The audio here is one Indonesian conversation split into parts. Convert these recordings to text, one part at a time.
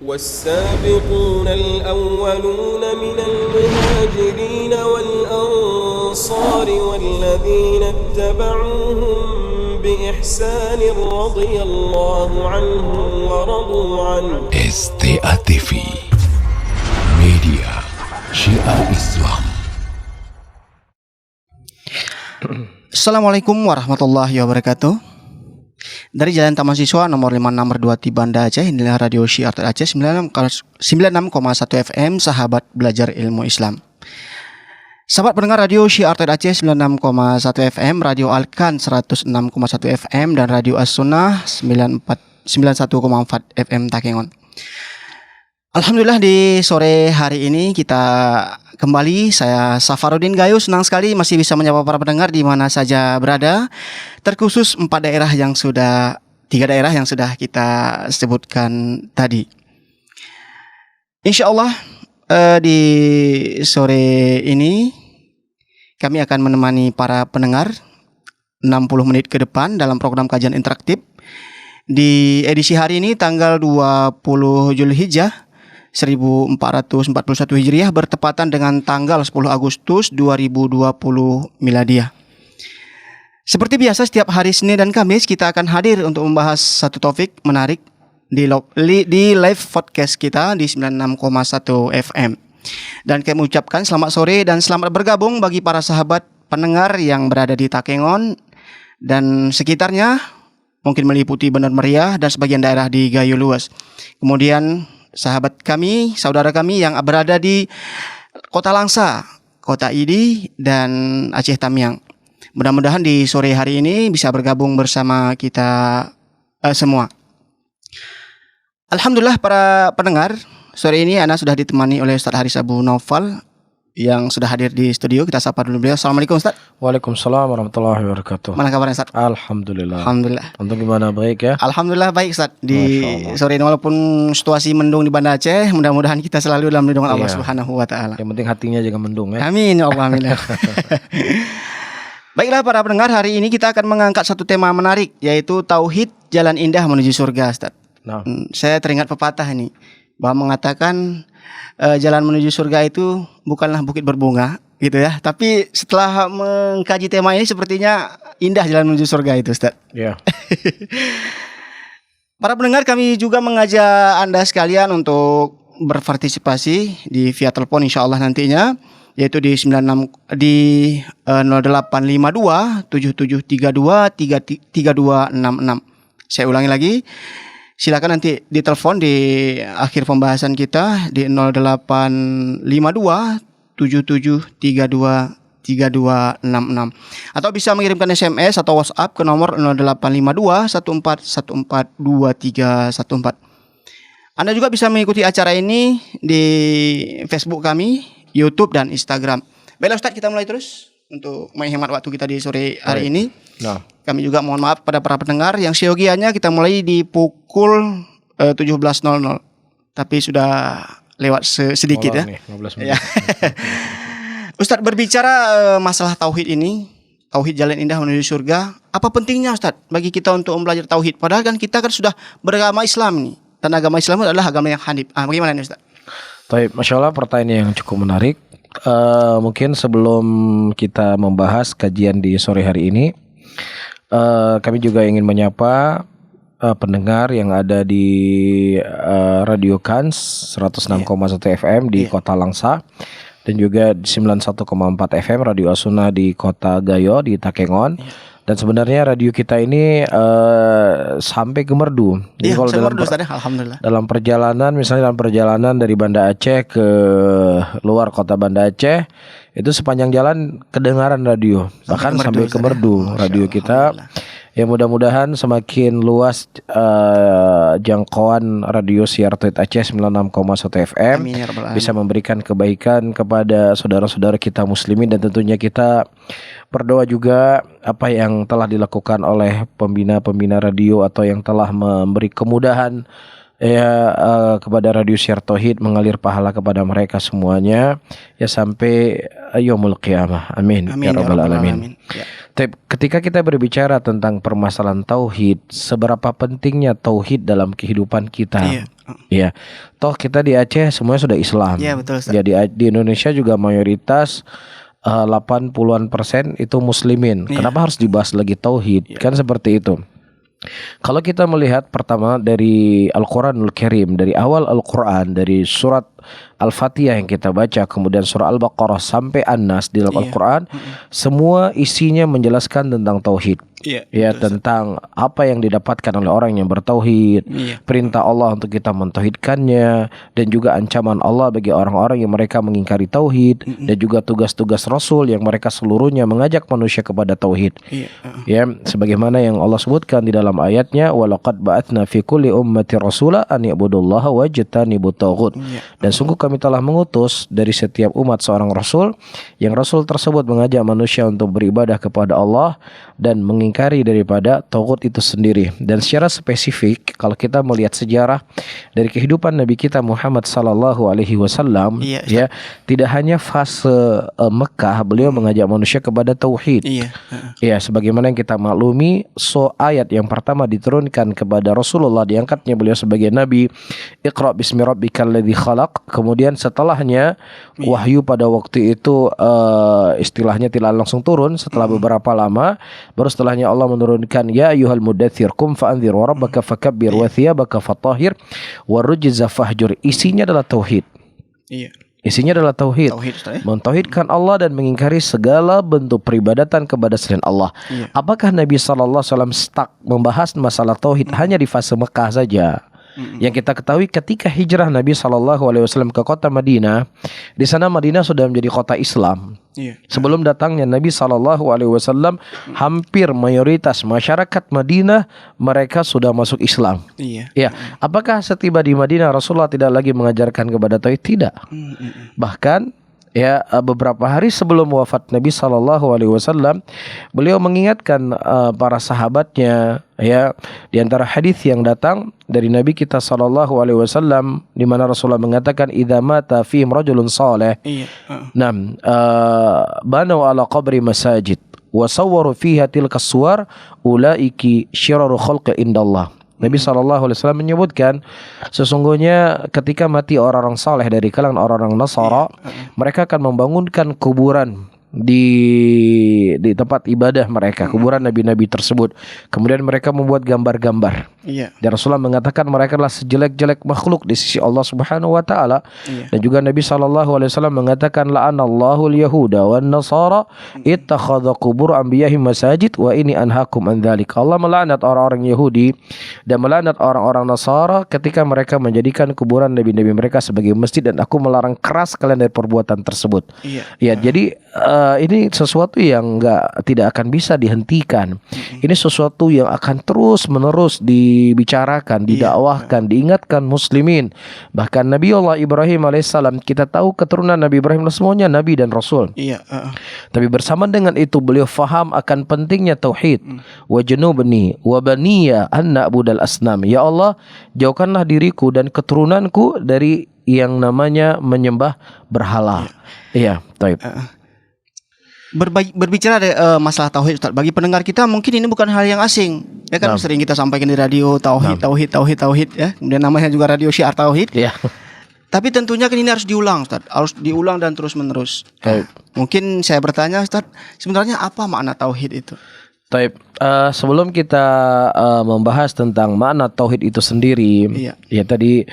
والسابقون الأولون من المهاجرين والأنصار والذين اتبعوهم بإحسان رضي الله عنهم ورضوا عنه. STA TV Media Syiar Islam. Assalamualaikum warahmatullahi wabarakatuh. Dari Jalan Taman Siswa nomor 56 Banda Aceh, inilah Radio Syiar Aceh 96,1 FM, sahabat belajar ilmu Islam. Sahabat pendengar Radio Syiar Aceh 96,1 FM, Radio Alkan 106,1 FM, dan Radio As-Sunnah 91,4 FM Takengon. Alhamdulillah di sore hari ini kita kembali, saya Safarudin Gayu senang sekali masih bisa menyapa para pendengar di mana saja berada, terkhusus 3 daerah yang sudah kita sebutkan tadi. Insya Allah di sore ini kami akan menemani para pendengar 60 menit ke depan dalam program kajian interaktif di edisi hari ini tanggal 20 Zulhijjah 1441 Hijriah bertepatan dengan tanggal 10 Agustus 2020 Miladiah. Seperti biasa setiap hari Senin dan Kamis kita akan hadir untuk membahas satu topik menarik di live podcast kita di 96,1 FM. Dan kami ucapkan selamat sore dan selamat bergabung bagi para sahabat pendengar yang berada di Takengon dan sekitarnya, mungkin meliputi Bandar Meriah dan sebagian daerah di Gayo Luas. Kemudian sahabat kami, saudara kami yang berada di Kota Langsa, Kota Idi, dan Aceh Tamiang. Mudah-mudahan di sore hari ini bisa bergabung bersama kita semua. Alhamdulillah para pendengar, sore ini Ana sudah ditemani oleh Ustaz Haris Abu Naufal yang sudah hadir di studio. Kita sapa dulu beliau. Assalamualaikum Ustaz. Waalaikumsalam warahmatullahi wabarakatuh. Mana kabarnya Ustaz? Alhamdulillah. Alhamdulillah. Untuk gimana, baik ya? Alhamdulillah baik Ustaz. Di sore ini walaupun situasi mendung di Banda Aceh, mudah-mudahan kita selalu dalam lindungan Allah Subhanahu wa taala. Yang penting hatinya jangan mendung ya. Amin ya Allah, amin. Baiklah para pendengar, hari ini kita akan mengangkat satu tema menarik, yaitu tauhid jalan indah menuju surga, Ustaz. Nah, saya teringat pepatah ini bahwa mengatakan jalan menuju surga itu bukanlah bukit berbunga gitu ya, tapi setelah mengkaji tema ini sepertinya indah jalan menuju surga itu, Ustaz. ya. Para pendengar, kami juga mengajak Anda sekalian untuk berpartisipasi di via telepon insyaallah nantinya, yaitu di 0852 7732 3266. Saya ulangi lagi. Silakan nanti ditelepon di akhir pembahasan kita di 0852 7732 3266, atau bisa mengirimkan SMS atau WhatsApp ke nomor 0852 1414 2314. Anda juga bisa mengikuti acara ini di Facebook kami, YouTube dan Instagram. Baiklah Ustaz, kita mulai terus untuk menghemat waktu kita di sore hari ini. Nah, kami juga mohon maaf pada para pendengar yang siogianya kita mulai di pukul 17.00. Tapi sudah lewat sedikit ya. Nih, 15 menit. Ya. Ustaz, berbicara masalah tauhid ini, tauhid jalan indah menuju surga, apa pentingnya Ustaz bagi kita untuk belajar tauhid? Padahal kan kita kan sudah beragama Islam nih. Dan agama Islam adalah agama yang hanif. Bagaimana nih Ustaz? Baik, Masya Allah, pertanyaan yang cukup menarik. Mungkin sebelum kita membahas kajian di sore hari ini, kami juga ingin menyapa pendengar yang ada di Radio Kans 106,1 FM di Kota Langsa, dan juga di 91,4 FM Radio As-Sunnah di Kota Gayo di Takengon. Dan sebenarnya radio kita ini sampai ke Merdu. Jadi kalau dalam perjalanan, misalnya dalam perjalanan dari Banda Aceh ke luar kota Banda Aceh, itu sepanjang jalan kedengaran radio, bahkan sampai ke Merdu radio kita. Ya, mudah-mudahan semakin luas jangkauan radio Syiar Aceh 96,1 FM bisa memberikan kebaikan kepada saudara-saudara kita muslimin, dan tentunya kita berdoa juga apa yang telah dilakukan oleh pembina-pembina radio atau yang telah memberi kemudahan kepada Radio Syiar Tauhid, mengalir pahala kepada mereka semuanya ya sampai yaumul qiyamah. Amin, ya rabbal alamin. Ya. Ketika kita berbicara tentang permasalahan tauhid, seberapa pentingnya tauhid dalam kehidupan kita? Iya. Ya, toh kita di Aceh semuanya sudah Islam. Iya, betul, Ustaz. Jadi di Indonesia juga mayoritas 80-an% itu muslimin. Iya. Kenapa harus dibahas lagi tauhid? Kan seperti itu. Kalau kita melihat pertama dari Al-Quranul Karim, dari awal Al-Quran, dari surat Al-Fatihah yang kita baca, kemudian surah Al-Baqarah sampai An-Nas di dalam Al-Quran, semua isinya menjelaskan tentang tauhid. Ya, tentang apa yang didapatkan oleh orang yang bertauhid, perintah Allah untuk kita mentauhidkannya, dan juga ancaman Allah bagi orang-orang yang mereka mengingkari tauhid, dan juga tugas-tugas Rasul yang mereka seluruhnya mengajak manusia kepada tauhid. Ya, sebagaimana yang Allah sebutkan di dalam ayatnya, walaqad ba'atsna fi kulli ummati rasula an ya'budullaha wajtanibut taghut. Dan sungguh kami telah mengutus dari setiap umat seorang Rasul, yang Rasul tersebut mengajak manusia untuk beribadah kepada Allah dan mengingkari daripada taghut itu sendiri. Dan secara spesifik kalau kita melihat sejarah dari kehidupan Nabi kita Muhammad sallallahu alaihi wasallam, ya, tidak hanya fase Mekah beliau mengajak manusia kepada tauhid. Ya, sebagaimana yang kita maklumi, ayat yang pertama diturunkan kepada Rasulullah, diangkatnya beliau sebagai nabi, Iqra bismi rabbikal ladzi khalaq. Kemudian setelahnya wahyu pada waktu itu istilahnya tidak langsung turun, setelah beberapa lama baru setelahnya Allah menurunkan ya ayyuhal mudaththir qum fa'anzir wa rabbaka fakabbir wa thiyabaka fatahhir warujza fahjur. Isinya adalah tauhid. Isinya adalah tauhid. Mentauhidkan Allah dan mengingkari segala bentuk peribadatan kepada selain Allah. Apakah Nabi sallallahu alaihi wasallam stuck membahas masalah tauhid hanya di fase Mekah saja? Yang kita ketahui ketika hijrah Nabi SAW ke kota Madinah, di sana Madinah sudah menjadi kota Islam. Sebelum datangnya Nabi SAW, hampir mayoritas masyarakat Madinah mereka sudah masuk Islam. Ya, apakah setiba di Madinah Rasulullah tidak lagi mengajarkan kepada tauhid? Tidak. Bahkan ya beberapa hari sebelum wafat Nabi SAW, beliau mengingatkan para sahabatnya, ya, di antara hadis yang datang dari Nabi kita SAW di mana Rasulullah mengatakan idza mata fihim rajulun salih banu ala qabri masajid wa sawwaru fiha tilka suwar ulaiki syiraru khalqi indallah. Nabi SAW menyebutkan sesungguhnya ketika mati orang-orang saleh dari kalangan orang-orang Nasara, mereka akan membangunkan kuburan di tempat ibadah mereka, kuburan nabi-nabi tersebut. Kemudian mereka membuat gambar-gambar. Dan Rasulullah mengatakan mereka adalah sejelek-jelek makhluk di sisi Allah Subhanahu wa taala. Dan juga Nabi SAW mengatakan la'anallahu al-yahuda wan nasara ittakhadha qubur anbiya'ihim masajid wa ini anhakum an dzalik. Allah melaknat orang-orang Yahudi dan melaknat orang-orang Nasara ketika mereka menjadikan kuburan nabi-nabi mereka sebagai masjid, dan aku melarang keras kalian dari perbuatan tersebut. Ya, jadi ini sesuatu yang tidak akan bisa dihentikan. Ini sesuatu yang akan terus menerus dibicarakan, didakwahkan, diingatkan muslimin. Bahkan Nabi Allah Ibrahim alaihissalam, kita tahu keturunan Nabi Ibrahim semuanya nabi dan rasul. Tapi bersama dengan itu beliau faham akan pentingnya tauhid. Wajnubni wa baniya an na'budal asnam. Ya Allah, jauhkanlah diriku dan keturunanku dari yang namanya menyembah berhala. Iya, taib. Berbicara masalah tauhid, Ustaz, bagi pendengar kita mungkin ini bukan hal yang asing. Ya kan, sering kita sampaikan di radio tauhid ya. Kemudian namanya juga Radio Syiar Tauhid. Tapi tentunya kan ini harus diulang, Ustaz. Harus diulang dan terus-menerus. Mungkin saya bertanya, Ustaz, sebenarnya apa makna tauhid itu? Sebelum kita membahas tentang makna tauhid itu sendiri, ya tadi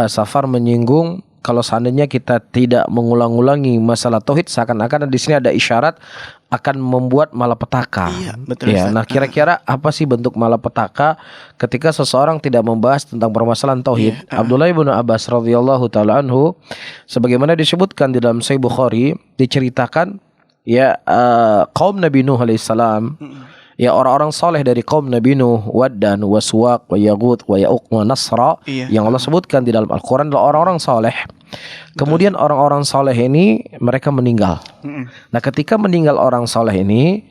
Safar menyinggung kalau seandainya kita tidak mengulang-ulangi masalah tauhid, seakan-akan di sini ada isyarat akan membuat malapetaka. Betul. Ya, nah kira-kira apa sih bentuk malapetaka ketika seseorang tidak membahas tentang permasalahan tauhid? Abdullah bin Abbas radhiyallahu taala anhu, sebagaimana disebutkan di dalam Sahih Bukhari, diceritakan ya kaum Nabi Nuh alaihissalam, ya orang-orang saleh dari kaum Nabi Nuh, Waddan, Waswaq, wa Yaghut, wa Ya'uq, wa Nasra, yang Allah sebutkan di dalam Al-Quran adalah orang-orang saleh. Kemudian orang-orang saleh ini mereka meninggal. Nah, ketika meninggal orang saleh ini,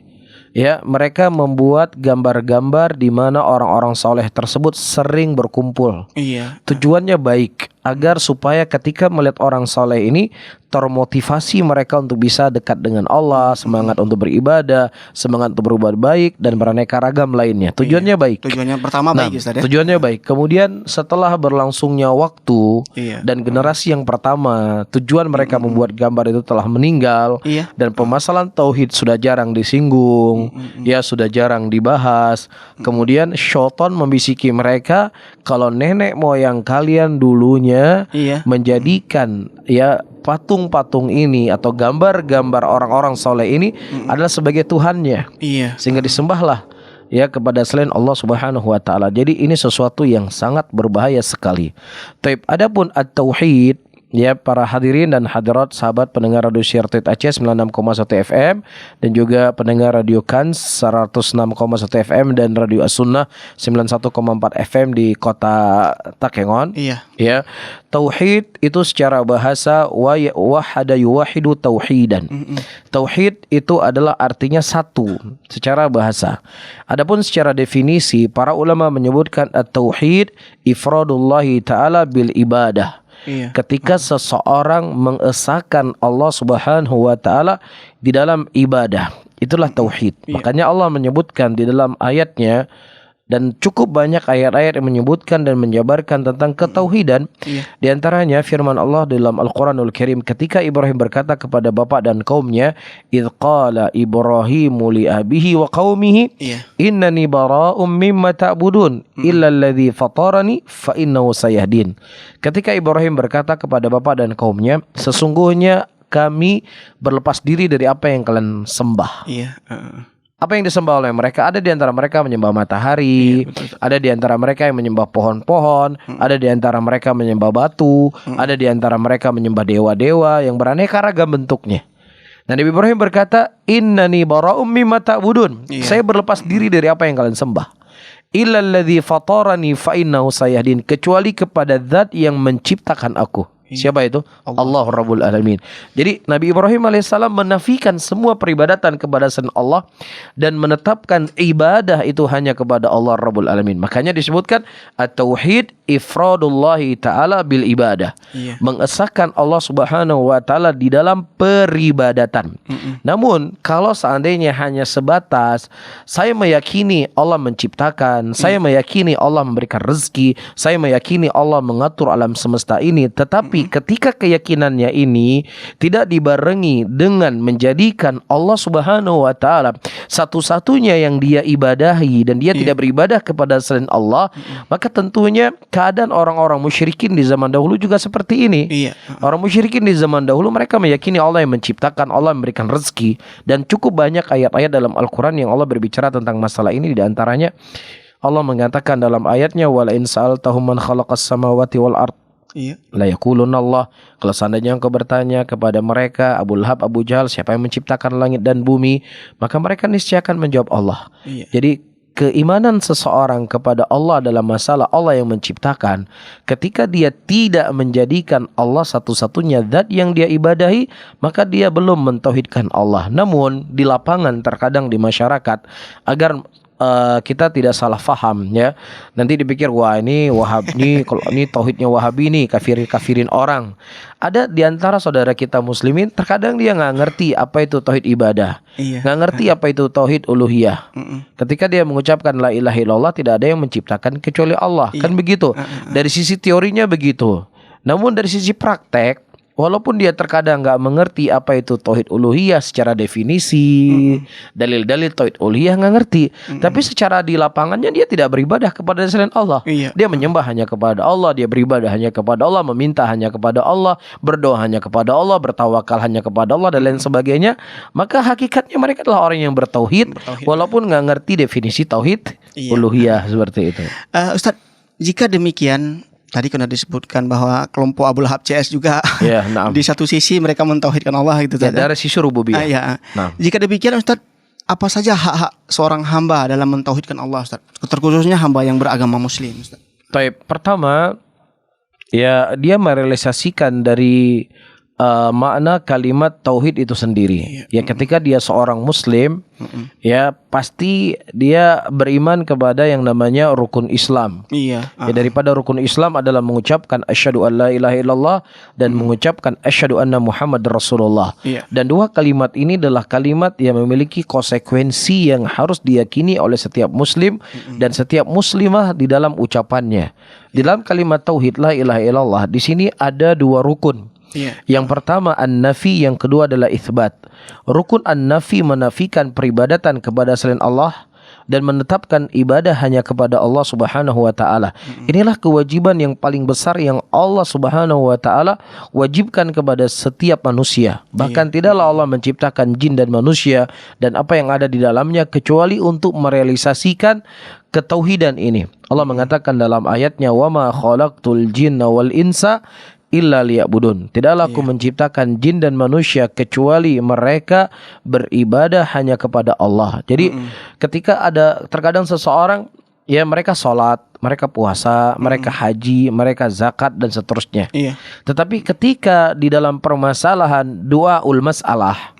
Ya, mereka membuat gambar-gambar di mana orang-orang soleh tersebut sering berkumpul. Iya. Tujuannya baik, agar supaya ketika melihat orang soleh ini termotivasi mereka untuk bisa dekat dengan Allah, semangat untuk beribadah, semangat untuk berbuat baik dan beraneka ragam lainnya. Tujuannya baik. Tujuannya pertama Nah, baik Ustaz ya. tujuannya baik. Kemudian setelah berlangsungnya waktu Iya. dan generasi yang pertama, tujuan mereka membuat gambar itu telah meninggal. Iya. Dan permasalahan tauhid sudah jarang disinggung, ya sudah jarang dibahas. Kemudian syaitan membisiki mereka, kalau nenek moyang kalian dulunya Iya. menjadikan ya patung-patung ini atau gambar-gambar orang-orang soleh ini adalah sebagai Tuhannya, Iya. sehingga disembahlah ya kepada selain Allah Subhanahu wa taala. Jadi ini sesuatu yang sangat berbahaya sekali. Taib, adapun at-tauhid, ya para hadirin dan hadirat sahabat pendengar Radio Syiar Tauhid Aceh 96,1 FM dan juga pendengar Radio Kans 106,1 FM dan Radio As-Sunnah 91,4 FM di kota Takengon. Iya. Ya, tauhid itu secara bahasa wahada yuwahidu tauhidan. Tauhid itu adalah artinya satu secara bahasa. Adapun secara definisi, para ulama menyebutkan at-tauhid ifradullahi ta'ala bil ibadah. Iya. Ketika seseorang mengesahkan Allah Subhanahu wa taala di dalam ibadah, itulah tauhid. Makanya Allah menyebutkan di dalam ayatnya, dan cukup banyak ayat-ayat yang menyebutkan dan menjabarkan tentang ketauhidan. Di antaranya firman Allah dalam Al-Quranul Karim ketika Ibrahim berkata kepada bapak dan kaumnya, "Idz qala Ibrahimu li abihi wa qaumihi innani bara'um mimma ta'budun illa alladzi fatarani fa innahu sayahdin." Ketika Ibrahim berkata kepada bapak dan kaumnya, sesungguhnya kami berlepas diri dari apa yang kalian sembah. Iya. Apa yang disembah oleh mereka? Ada di antara mereka menyembah matahari, ada di antara mereka yang menyembah pohon-pohon, ada di antara mereka menyembah batu, ada di antara mereka menyembah dewa-dewa yang beraneka ragam bentuknya. Nah, Nabi Ibrahim berkata, "Innani bara'um mimma ta'budun." Saya berlepas diri dari apa yang kalian sembah. Illa alladzi fatarani fa innahu sayahdin, kecuali kepada zat yang menciptakan aku. Siapa itu? Allah Rabbul Alamin. Jadi Nabi Ibrahim alaihissalam menafikan semua peribadatan kepada selain Allah dan menetapkan ibadah itu hanya kepada Allah Rabbul Alamin. Makanya disebutkan at-tauhid ifradullahi ta'ala bil ibadah. Mengesahkan Allah Subhanahu wa taala di dalam peribadatan. Namun kalau seandainya hanya sebatas saya meyakini Allah menciptakan, saya meyakini Allah memberikan rezeki, saya meyakini Allah mengatur alam semesta ini, tetapi ketika keyakinannya ini tidak dibarengi dengan menjadikan Allah Subhanahu wa taala satu-satunya yang dia ibadahi dan dia tidak beribadah kepada selain Allah, maka tentunya keadaan orang-orang musyrikin di zaman dahulu juga seperti ini. Orang musyrikin di zaman dahulu mereka meyakini Allah yang menciptakan, Allah yang memberikan rezeki, dan cukup banyak ayat-ayat dalam Al-Quran yang Allah berbicara tentang masalah ini. Di antaranya Allah mengatakan dalam ayatnya, "Wala in sa'altahum man khalaqas samawati wal ard la yaquluna Allah." Kalau seandainya engkau bertanya kepada mereka, Abu Lahab, Abu Jahal, siapa yang menciptakan langit dan bumi, maka mereka niscaya akan menjawab Allah. Jadi keimanan seseorang kepada Allah dalam masalah Allah yang menciptakan, ketika dia tidak menjadikan Allah satu-satunya zat yang dia ibadahi, maka dia belum mentauhidkan Allah. Namun di lapangan terkadang di masyarakat, agar kita tidak salah faham ya, nanti dipikir wah ini Wahab nih, kalau ini tauhidnya Wahabi nih, kafirin orang. Ada di antara saudara kita muslimin terkadang dia nggak ngerti apa itu tauhid ibadah, nggak ngerti apa itu tauhid uluhiyah. Ketika dia mengucapkan la ilaha illallah, tidak ada yang menciptakan kecuali Allah, kan begitu. Dari sisi teorinya begitu. Namun dari sisi praktek, walaupun dia terkadang nggak mengerti apa itu tauhid uluhiyah secara definisi, dalil-dalil tauhid uluhiyah nggak ngerti, tapi secara di lapangannya dia tidak beribadah kepada selain Allah. Dia menyembah hanya kepada Allah, dia beribadah hanya kepada Allah, meminta hanya kepada Allah, berdoa hanya kepada Allah, bertawakal hanya kepada Allah dan lain sebagainya. Maka hakikatnya mereka adalah orang yang bertauhid, walaupun nggak ngerti definisi tauhid uluhiyah seperti itu. Ustadz, jika demikian, tadi kena disebutkan bahwa kelompok Abu Lahab CS juga di satu sisi mereka mentauhidkan Allah gitu. Dari sisi rububiyah. Jika demikian Ustaz, apa saja hak-hak seorang hamba dalam mentauhidkan Allah Ustaz? Terkhususnya hamba yang beragama muslim Ustaz. Pertama, ya dia merealisasikan dari makna kalimat tauhid itu sendiri. Ya ketika dia seorang muslim, ya pasti dia beriman kepada yang namanya rukun Islam. Iya. Ya daripada rukun Islam adalah mengucapkan asyhadu an la ilaha illallah dan mengucapkan asyhadu anna Muhammad Rasulullah. Iya. Dan dua kalimat ini adalah kalimat yang memiliki konsekuensi yang harus diyakini oleh setiap muslim dan setiap muslimah di dalam ucapannya. Di dalam kalimat tauhid la ilaha illallah di sini ada dua rukun. Iya. Yang pertama an-nafi, yang kedua adalah itsbat. Rukun an-nafi menafikan peribadatan kepada selain Allah dan menetapkan ibadah hanya kepada Allah Subhanahu wa taala. Inilah kewajiban yang paling besar yang Allah Subhanahu wa taala wajibkan kepada setiap manusia. Bahkan tidaklah Allah menciptakan jin dan manusia dan apa yang ada di dalamnya kecuali untuk merealisasikan ketauhidan ini. Allah mengatakan dalam ayatnya, "Wa ma khalaqtul jinna wal insa illa liya'budun." Tidaklah aku menciptakan jin dan manusia kecuali mereka beribadah hanya kepada Allah. Jadi ketika ada terkadang seseorang, ya mereka sholat, mereka puasa, mereka haji, mereka zakat dan seterusnya. Iya. Tetapi ketika di dalam permasalahan doaul masalah,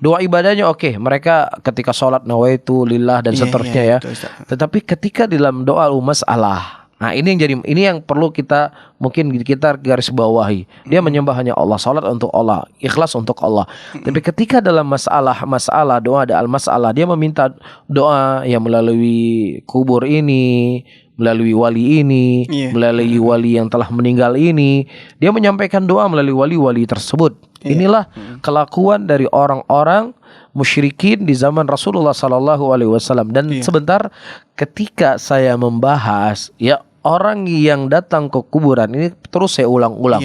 doa ibadahnya oke, mereka ketika sholat nawaitu lillah dan seterusnya ya. Betul, Ustaz. Tetapi ketika di dalam doaul masalah, nah ini yang perlu kita mungkin kita garis bawahi. Dia menyembah hanya Allah, salat untuk Allah, ikhlas untuk Allah. Tapi ketika dalam masalah doa ada al-masalah, dia meminta doa yang melalui kubur ini, melalui wali ini, melalui wali yang telah meninggal ini, dia menyampaikan doa melalui wali-wali tersebut. Inilah kelakuan dari orang-orang musyrikin di zaman Rasulullah sallallahu alaihi wasallam. Dan sebentar ketika saya membahas ya orang yang datang ke kuburan ini, terus saya ulang-ulang,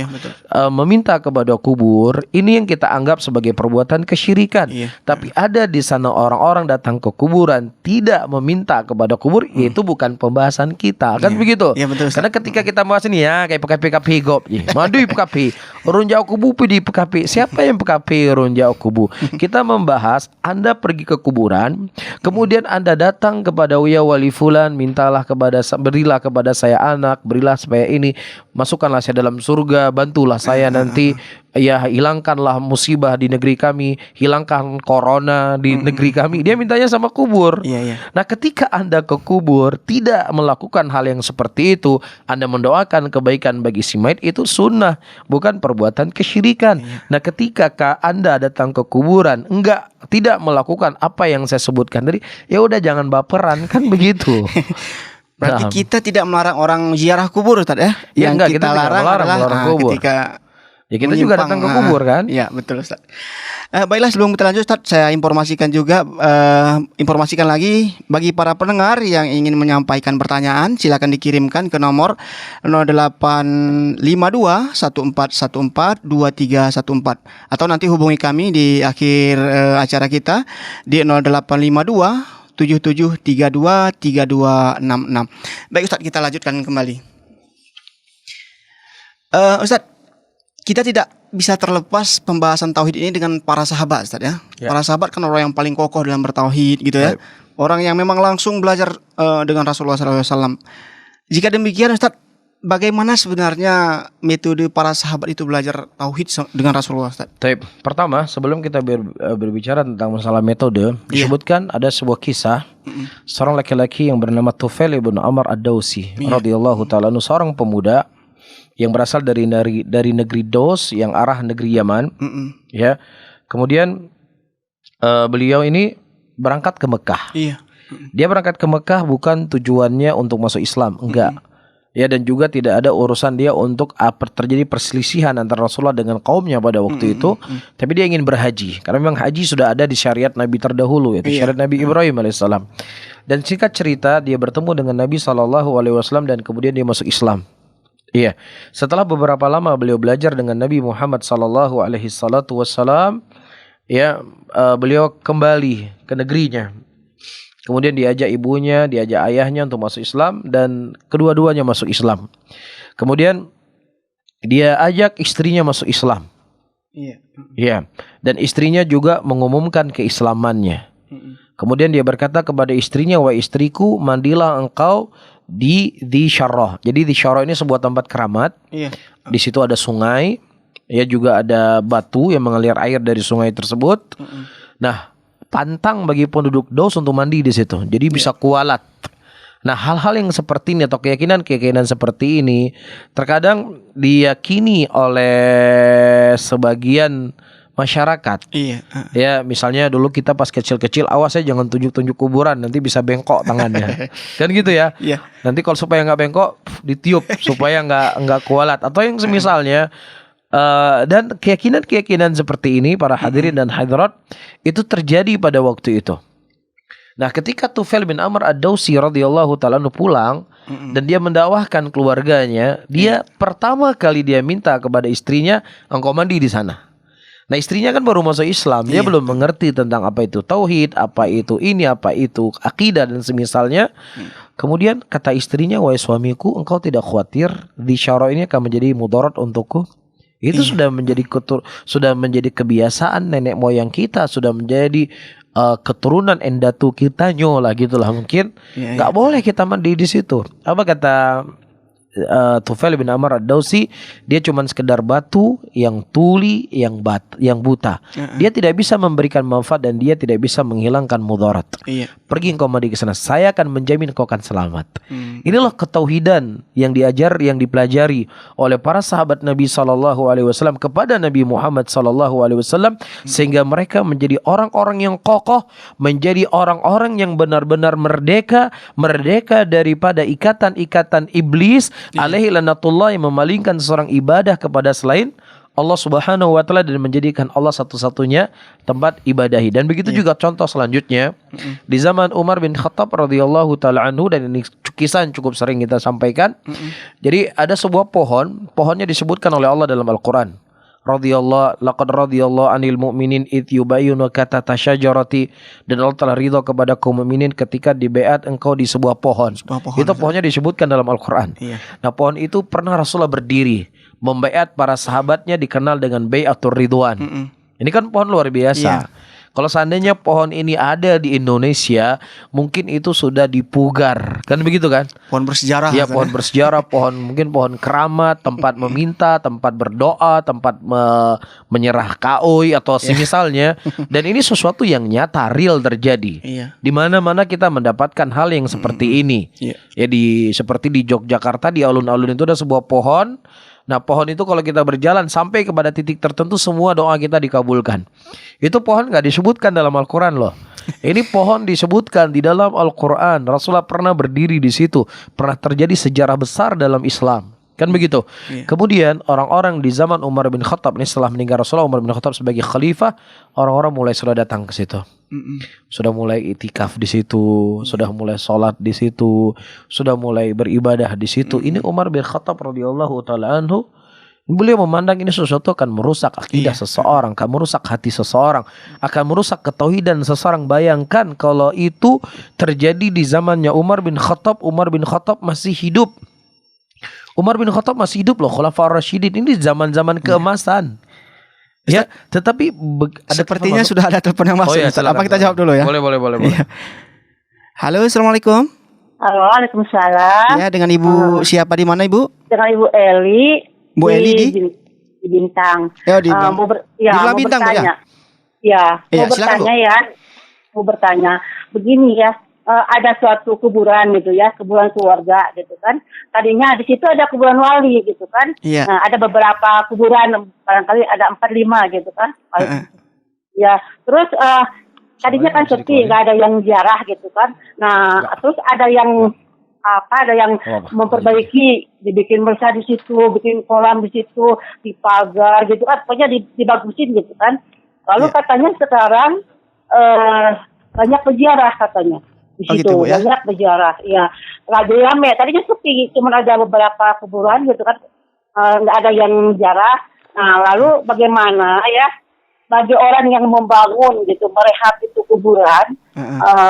meminta kepada kubur, ini yang kita anggap sebagai perbuatan kesyirikan. Tapi ada di sana orang-orang datang ke kuburan tidak meminta kepada kubur, itu bukan pembahasan kita, kan begitu? Betul, karena ketika kita bahas ini ya kayak PKP gop, madu PKP, urun jauh kubu di PKP, siapa yang PKP urun jauh kubu? Kita membahas Anda pergi ke kuburan, kemudian Anda datang kepada wali fulan, mintalah kepada, berilah kepada saya anak, berilah supaya ini, masukkanlah saya dalam surga, bantulah saya nanti, ya hilangkanlah musibah di negeri kami, hilangkan corona di negeri kami. Dia mintanya sama kubur. Nah ketika Anda ke kubur tidak melakukan hal yang seperti itu, Anda mendoakan kebaikan bagi si mayit, itu sunnah, bukan perbuatan kesyirikan. Nah ketika Anda datang ke kuburan tidak melakukan apa yang saya sebutkan tadi, ya udah jangan baperan, kan begitu. Berarti kita tidak melarang orang ziarah kubur, Ustaz ya? Ya, Yang kita larang adalah kubur. Ketika ya kita juga datang ke kubur kan? Ya betul, Ustaz. Baiklah, sebelum kita lanjut, Ustaz, saya informasikan lagi bagi para pendengar yang ingin menyampaikan pertanyaan, silakan dikirimkan ke nomor 0852 1414 2314 atau nanti hubungi kami di akhir acara kita di 0852 77323266. Baik Ustaz, kita lanjutkan kembali. Ustaz, kita tidak bisa terlepas pembahasan tauhid ini dengan para sahabat, Ustaz ya. Para sahabat kan orang yang paling kokoh dalam bertauhid gitu ya. Orang yang memang langsung belajar dengan Rasulullah SAW. Jika demikian Ustaz, bagaimana sebenarnya metode para sahabat itu belajar tauhid dengan Rasulullah, Ustaz? Pertama, sebelum kita berbicara tentang masalah metode, disebutkan ada sebuah kisah seorang laki-laki yang bernama Tufail ibn Amr ad-Dausi radhiyallahu ta'ala anhu, seorang pemuda yang berasal dari negeri Daus yang arah negeri Yaman. Ya. Kemudian beliau ini berangkat ke Mekah. Dia berangkat ke Mekah bukan tujuannya untuk masuk Islam, enggak. Ya, dan juga tidak ada urusan dia untuk terjadi perselisihan antara Rasulullah dengan kaumnya pada waktu itu. Tapi dia ingin berhaji, karena memang haji sudah ada di syariat Nabi terdahulu, yaitu syariat Nabi Ibrahim alaihissalam. Dan singkat cerita, dia bertemu dengan Nabi SAW dan kemudian dia masuk Islam. Iya. Setelah beberapa lama beliau belajar dengan Nabi Muhammad SAW, ya, beliau kembali ke negerinya. Kemudian diajak ibunya, diajak ayahnya untuk masuk Islam, dan kedua-duanya masuk Islam. Kemudian dia ajak istrinya masuk Islam. Iya. Dan istrinya juga mengumumkan keislamannya. Kemudian dia berkata kepada istrinya, "Wahai istriku, mandilah engkau di Syarrah." Jadi di Syarrah ini sebuah tempat keramat. Di situ ada sungai. Ya, juga ada batu yang mengalir air dari sungai tersebut. Nah, pantang bagi penduduk Daus untuk mandi di situ. Jadi bisa kualat. Nah, hal-hal yang seperti ini atau keyakinan seperti ini terkadang diyakini oleh sebagian masyarakat. Iya. Ya, misalnya dulu kita pas kecil-kecil, awas ya jangan tunjuk-tunjuk kuburan, nanti bisa bengkok tangannya. Kan gitu ya. Iya. Nanti kalau supaya nggak bengkok, ditiup supaya nggak kualat atau yang semisalnya. Dan keyakinan seperti ini para hadirin dan hadirat itu terjadi pada waktu itu. Nah, ketika Tufail bin Amr ad-Dausi radhiyallahu ta'ala pulang dan dia mendakwahkan keluarganya, dia pertama kali dia minta kepada istrinya, engkau mandi di sana. Nah, istrinya kan baru masuk Islam, dia belum mengerti tentang apa itu tauhid, apa itu ini, apa itu akidah dan semisalnya. Kemudian kata istrinya, wahai suamiku, engkau tidak khawatir di syara ini akan menjadi mudarat untukku? Itu sudah menjadi kebiasaan nenek moyang kita, sudah menjadi keturunan endatu kita nyola gitulah mungkin. Nggak boleh kita mandi di situ. Apa kata Tufail bin Amr ad-Dausi? Dia cuma sekedar batu yang tuli, yang buta. Dia tidak bisa memberikan manfaat dan dia tidak bisa menghilangkan mudarat. Pergi engkau mandi ke sana, saya akan menjamin engkau akan selamat. Inilah ketauhidan yang diajar, yang dipelajari oleh para sahabat Nabi SAW kepada Nabi Muhammad SAW, sehingga mereka menjadi orang-orang yang kokoh, menjadi orang-orang yang benar-benar merdeka daripada ikatan-ikatan iblis alaihi lanatullah yang memalingkan seorang ibadah kepada selain Allah Subhanahu wa taala dan menjadikan Allah satu-satunya tempat ibadahi. Dan begitu juga contoh selanjutnya di zaman Umar bin Khattab radhiyallahu taala anhu, dan ini kisah yang cukup sering kita sampaikan. Jadi ada sebuah pohonnya disebutkan oleh Allah dalam Al-Qur'an. Laqad radhiyallahu 'anil mu'minin id yubayyinunaka tahta syajarati, dan Allah telah ridha kepada kaum mukminin ketika dibeat engkau di sebuah pohon. Itu pohonnya disebutkan dalam Al-Qur'an. Nah, pohon itu pernah Rasulullah berdiri membaiat para sahabatnya, dikenal dengan Bai'atur Ridwan. Ini kan pohon luar biasa. Kalau seandainya pohon ini ada di Indonesia, mungkin itu sudah dipugar. Kan begitu kan? Pohon bersejarah. Ya, pohon bersejarah, mungkin pohon keramat, tempat meminta, tempat berdoa, tempat menyerah kaoi atau semisalnya. Dan ini sesuatu yang nyata, real terjadi. Di mana-mana kita mendapatkan hal yang seperti ini. Ya, seperti di Yogyakarta, di alun-alun itu ada sebuah pohon. Nah, pohon itu kalau kita berjalan sampai kepada titik tertentu, semua doa kita dikabulkan. Itu pohon gak disebutkan dalam Al-Quran loh. Ini pohon disebutkan di dalam Al-Quran. Rasulullah pernah berdiri di situ. Pernah terjadi sejarah besar dalam Islam. Kan begitu. Kemudian orang-orang di zaman Umar bin Khattab ini, setelah meninggal Rasulullah, Umar bin Khattab sebagai khalifah, orang-orang mulai sudah datang ke situ. Sudah mulai itikaf di situ, sudah mulai sholat di situ, sudah mulai beribadah di situ. Ini Umar bin Khattab radhiyallahu taala anhu, beliau memandang ini sesuatu akan merusak akidah seseorang, akan merusak hati seseorang, akan merusak ketauhidan seseorang. Bayangkan kalau itu terjadi di zamannya Umar bin Khattab. Umar bin Khattab masih hidup. Umar bin Khattab masih hidup loh, Khulafaur Rasyidin. Ini zaman-zaman keemasan. Ya, tetapi sepertinya sudah ada telepon yang masuk. Apa kita jawab dulu ya? Boleh. Halo, assalamualaikum. Halo, waalaikumsalam. Ya, dengan Ibu siapa, di mana Ibu? Dengan Ibu Eli. Bu Eli di Bintang. Ya, di Bintang ya. Mau bertanya. Begini ya. Ada suatu kuburan gitu ya, kuburan keluarga gitu kan. Tadinya di situ ada kuburan wali gitu kan. Nah, ada beberapa kuburan, barangkali ada 4-5 gitu kan. Ya, terus tadinya kan sepi, nggak ada yang ziarah gitu kan. Nah, terus ada yang memperbaiki, dibikin mereka di situ, bikin kolam di situ, dipagar gitu kan. Pokoknya dibagusin gitu kan. Lalu katanya sekarang banyak peziarah katanya. Di situ gitu, banyak berziarah, ya nggak rame. Tadinya sepi, cuma ada beberapa kuburan gitu kan, nggak ada yang ziarah. Nah, lalu bagaimana ya bagi orang yang membangun gitu, merehab itu kuburan,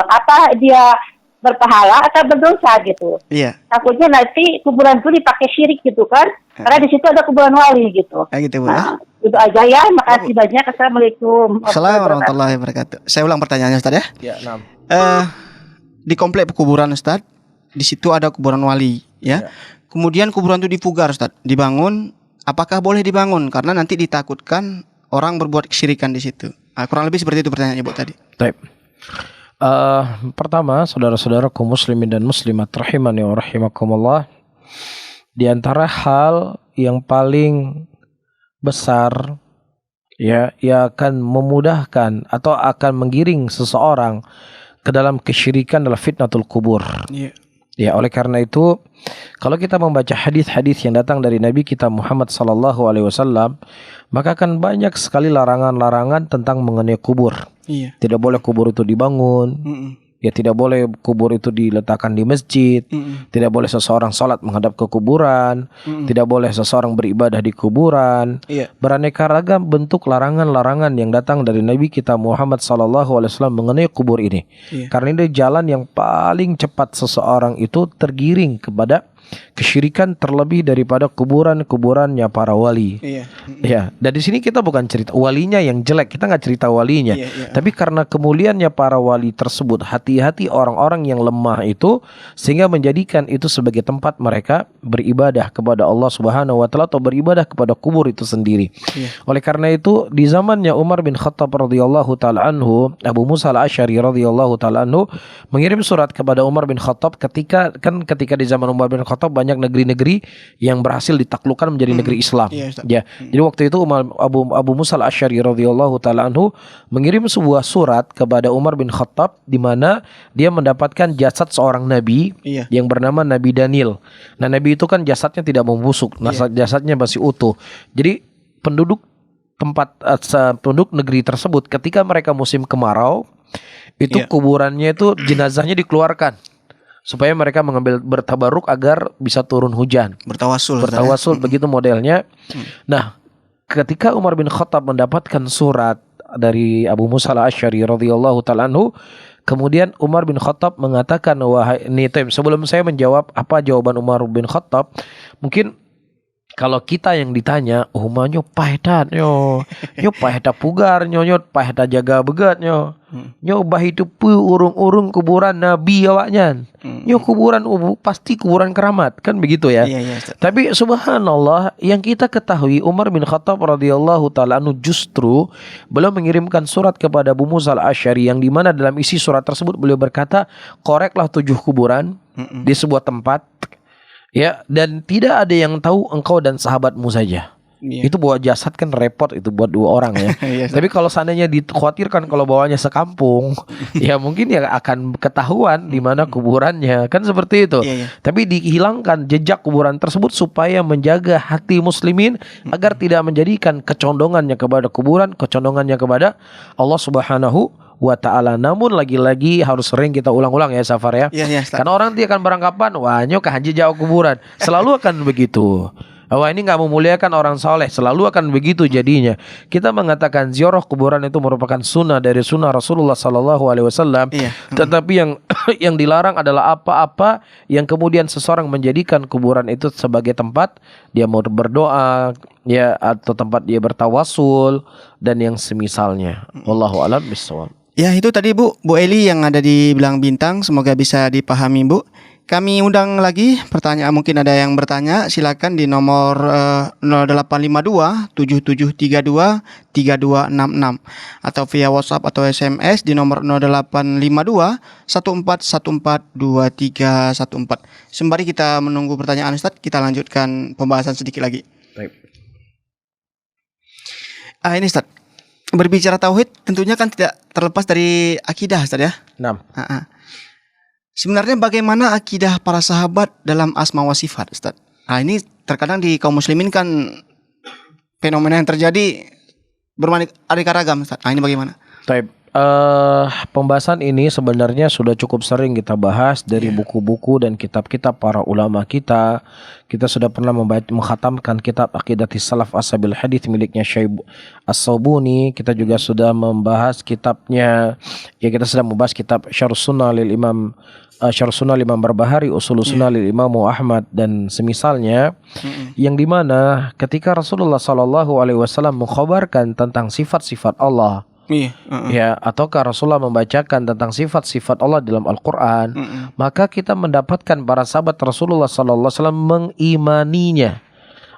apa dia berpahala atau berdosa gitu? Takutnya nanti kuburan itu dipakai syirik gitu kan, karena di situ ada kuburan wali gitu. Gitu, Bu. Nah, itu aja ya. Makasih banyak. Assalamualaikum. Assalamualaikum warahmatullahi wabarakatuh. Saya ulang pertanyaannya, Ustaz ya. Di komplek kuburan, Ustaz, di situ ada kuburan wali ya. Kemudian kuburan itu dipugar, Ustaz, dibangun apakah boleh dibangun karena nanti ditakutkan orang berbuat kesyirikan di situ. Kurang lebih seperti itu pertanyaannya Bu tadi. Baik. Pertama, saudara-saudara kaum muslimin dan muslimat rahimani wa rahimakumullah, di antara hal yang paling besar ya yang akan memudahkan atau akan menggiring seseorang ke dalam kesyirikan adalah fitnatul kubur. Iya. Ya, oleh karena itu kalau kita membaca hadis-hadis yang datang dari Nabi kita Muhammad sallallahu alaihi wasallam, maka akan banyak sekali larangan-larangan tentang mengenai kubur. Iya. Tidak boleh kubur itu dibangun. Ya, tidak boleh kubur itu diletakkan di masjid. Tidak boleh seseorang sholat menghadap ke kuburan. Tidak boleh seseorang beribadah di kuburan. Iya. Beraneka ragam bentuk larangan-larangan yang datang dari Nabi kita Muhammad SAW mengenai kubur ini. Iya. Karena ini jalan yang paling cepat seseorang itu tergiring kepada kesyirikan, terlebih daripada kuburannya para wali. Iya. Ya, dan di sini kita bukan cerita walinya yang jelek, kita nggak cerita walinya, tapi karena kemuliaannya para wali tersebut, hati-hati orang-orang yang lemah itu, sehingga menjadikan itu sebagai tempat mereka beribadah kepada Allah Subhanahu Wa Taala atau beribadah kepada kubur itu sendiri. Oleh karena itu, di zamannya Umar bin Khattab radhiyallahu taala anhu, Abu Musa al-Asy'ari radhiyallahu taala anhu mengirim surat kepada Umar bin Khattab ketika di zaman Umar bin Khattab banyak negeri-negeri yang berhasil ditaklukkan menjadi negeri Islam. Ya. Jadi waktu itu Abu Musa al-Asy'ari radhiyallahu taala anhu mengirim sebuah surat kepada Umar bin Khattab di mana dia mendapatkan jasad seorang nabi yang bernama Nabi Daniel. Nah, nabi itu kan jasadnya tidak membusuk, jasadnya masih utuh. Jadi penduduk negeri tersebut ketika mereka musim kemarau itu kuburannya itu jenazahnya dikeluarkan supaya mereka mengambil bertabaruk agar bisa turun hujan. Bertawasul begitu modelnya. Nah, ketika Umar bin Khattab mendapatkan surat dari Abu Musa al-Asy'ari radhiyallahu taala anhu, kemudian Umar bin Khattab mengatakan, wahai ini sebelum saya menjawab apa jawaban Umar bin Khattab, mungkin kalau kita yang ditanya, nyo pahetan nyo paheta pugar nyo paheta jaga begat nyo bah itu urung-urung kuburan nabi awaknya. Nyo kuburan pasti kuburan keramat, kan begitu ya. Tapi subhanallah, yang kita ketahui Umar bin Khattab radhiyallahu taala anhu justru beliau mengirimkan surat kepada Abu Musa al-Asy'ari yang dimana dalam isi surat tersebut beliau berkata, koreklah 7 kuburan di sebuah tempat. Ya, dan tidak ada yang tahu engkau dan sahabatmu saja. Itu bawa jasad kan repot itu buat 2 orang ya. Tapi kalau seandainya dikhawatirkan kalau bawanya sekampung, ya mungkin ya akan ketahuan di mana kuburannya, kan seperti itu. Tapi dihilangkan jejak kuburan tersebut supaya menjaga hati muslimin agar tidak menjadikan kecondongannya kepada kuburan, kecondongannya kepada Allah Subhanahu wa ta'ala. Namun lagi-lagi harus sering kita ulang-ulang ya Safar ya. Karena orang dia akan beranggapan, wah nyok haji jauh kuburan. Selalu akan begitu. Wah ini gak memuliakan orang soleh. Selalu akan begitu jadinya. Kita mengatakan ziarah kuburan itu merupakan sunnah dari sunnah Rasulullah SAW. Tetapi yang dilarang adalah apa-apa yang kemudian seseorang menjadikan kuburan itu sebagai tempat dia mau berdoa ya, atau tempat dia bertawasul dan yang semisalnya. Wallahu a'lam bishawab. Ya, itu tadi Bu Eli yang ada di Belang Bintang, semoga bisa dipahami Bu. Kami undang lagi pertanyaan, mungkin ada yang bertanya, silakan di nomor 0852 7732 3266 atau via WhatsApp atau SMS di nomor 0852 1414 2314. Sembari kita menunggu pertanyaan Ustaz, kita lanjutkan pembahasan sedikit lagi. Baik. Ini Ustaz, berbicara tauhid tentunya kan tidak terlepas dari akidah Ustaz ya. Sebenarnya bagaimana akidah para sahabat dalam asma wa sifat Ustaz? Ini terkadang di kaum muslimin kan fenomena yang terjadi beraneka ragam Ustaz. Ini bagaimana? Baik. Pembahasan ini sebenarnya sudah cukup sering kita bahas dari buku-buku dan kitab-kitab para ulama kita. Kita sudah pernah mengkhatamkan kitab Aqidatis Salaf Ashabil Hadits miliknya Syekh As-Sabuni. Kita juga sudah membahas kitabnya, kita sudah membahas kitab Syarh Sunnah lil Imam Barbahari, Ushul Sunnah lil Imam Ahmad dan semisalnya, yang dimana ketika Rasulullah SAW mengkhabarkan tentang sifat-sifat Allah, ya, ataukah Rasulullah membacakan tentang sifat-sifat Allah dalam Al-Quran, maka kita mendapatkan para sahabat Rasulullah SAW mengimaninya.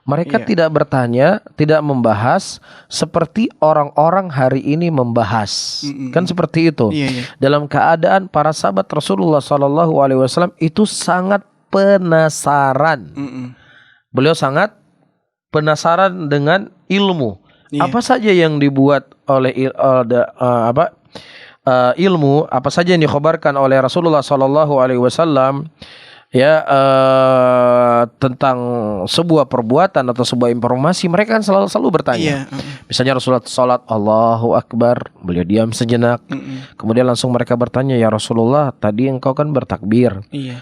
Mereka Iya. tidak bertanya, tidak membahas seperti orang-orang hari ini membahas. Kan seperti itu. Iya, iya. Dalam keadaan para sahabat Rasulullah SAW itu sangat penasaran. Beliau sangat penasaran dengan ilmu. Iya. Apa saja yang dibuat oleh ilmu, apa saja yang dikhabarkan oleh Rasulullah SAW ya tentang sebuah perbuatan atau sebuah informasi, mereka kan selalu bertanya. Iya. Misalnya Rasulullah salat Allahu Akbar, beliau diam sejenak. Kemudian langsung mereka bertanya, ya Rasulullah, tadi engkau kan bertakbir. Iya.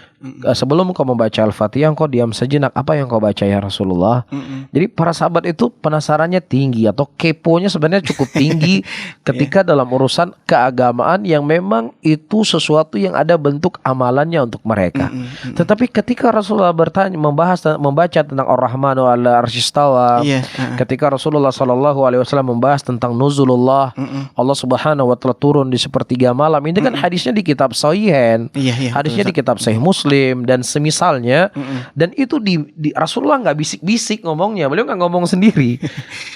Sebelum engkau membaca Al-Fatihah, engkau diam sejenak. Apa yang engkau baca ya Rasulullah? Jadi para sahabat itu penasarannya tinggi atau keponya sebenarnya cukup tinggi ketika dalam urusan keagamaan yang memang itu sesuatu yang ada bentuk amalannya untuk mereka. Tetapi ketika Rasulullah membaca tentang Ar-Rahmanu 'ala arsyistawa, Iya. ketika Rasulullah SAW membahas tentang nuzulullah, Allah Subhanahu wa taala turun di sepertiga malam. Ini kan hadisnya di kitab Sahihain. Iya. Hadisnya di kitab Sahih Muslim dan semisalnya. Dan itu di Rasulullah nggak bisik-bisik ngomongnya. Beliau nggak ngomong sendiri.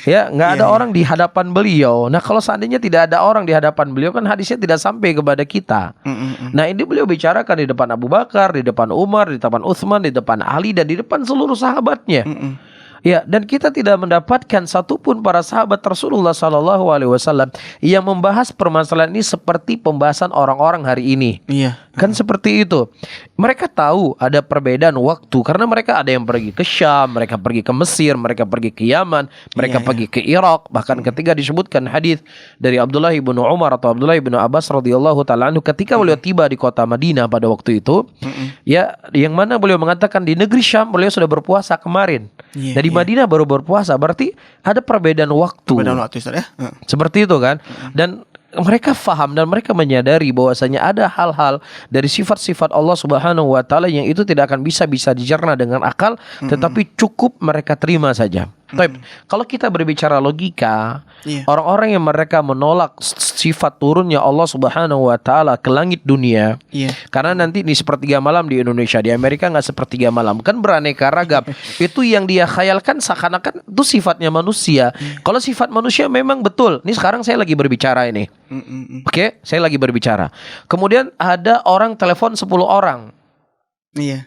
Ya, nggak ada orang di hadapan beliau. Nah, kalau seandainya tidak ada orang di hadapan beliau, kan hadisnya tidak sampai kepada kita. Nah, ini beliau bicarakan di depan Abu Bakar, di depan Umar, di depan Utsman, di depan Ali, dan di depan seluruh sahabatnya. Ya, dan kita tidak mendapatkan satupun para sahabat Rasulullah SAW yang membahas permasalahan ini seperti pembahasan orang-orang hari ini. Iya. Kan seperti itu. Mereka tahu ada perbedaan waktu karena mereka ada yang pergi ke Syam, mereka pergi ke Mesir, mereka pergi ke Yaman, mereka pergi ke Irak. Bahkan ketika disebutkan hadis dari Abdullah ibnu Umar atau Abdullah ibnu Abbas radhiyallahu taala anhu, ketika beliau tiba di kota Madinah pada waktu itu, ya, yang mana beliau mengatakan di negeri Syam beliau sudah berpuasa kemarin. Iya, Dari Madinah baru berpuasa, berarti ada perbedaan waktu. Perbedaan waktu, Ustaz, ya. Seperti itu kan. Dan mereka faham dan mereka menyadari bahwasanya ada hal-hal dari sifat-sifat Allah Subhanahu wa taala yang itu tidak akan bisa dicerna dengan akal, tetapi cukup mereka terima saja. Tapi kalau kita berbicara logika, orang-orang yang mereka menolak sifat turunnya Allah Subhanahu wa taala ke langit dunia, karena nanti di sepertiga malam di Indonesia, di Amerika nggak sepertiga malam, kan beraneka ragam. Itu yang dia khayalkan seakan-akan itu sifatnya manusia. Kalau sifat manusia memang betul. Ini sekarang saya lagi berbicara ini. Oke, saya lagi berbicara. Kemudian ada orang telepon 10 orang. Iya.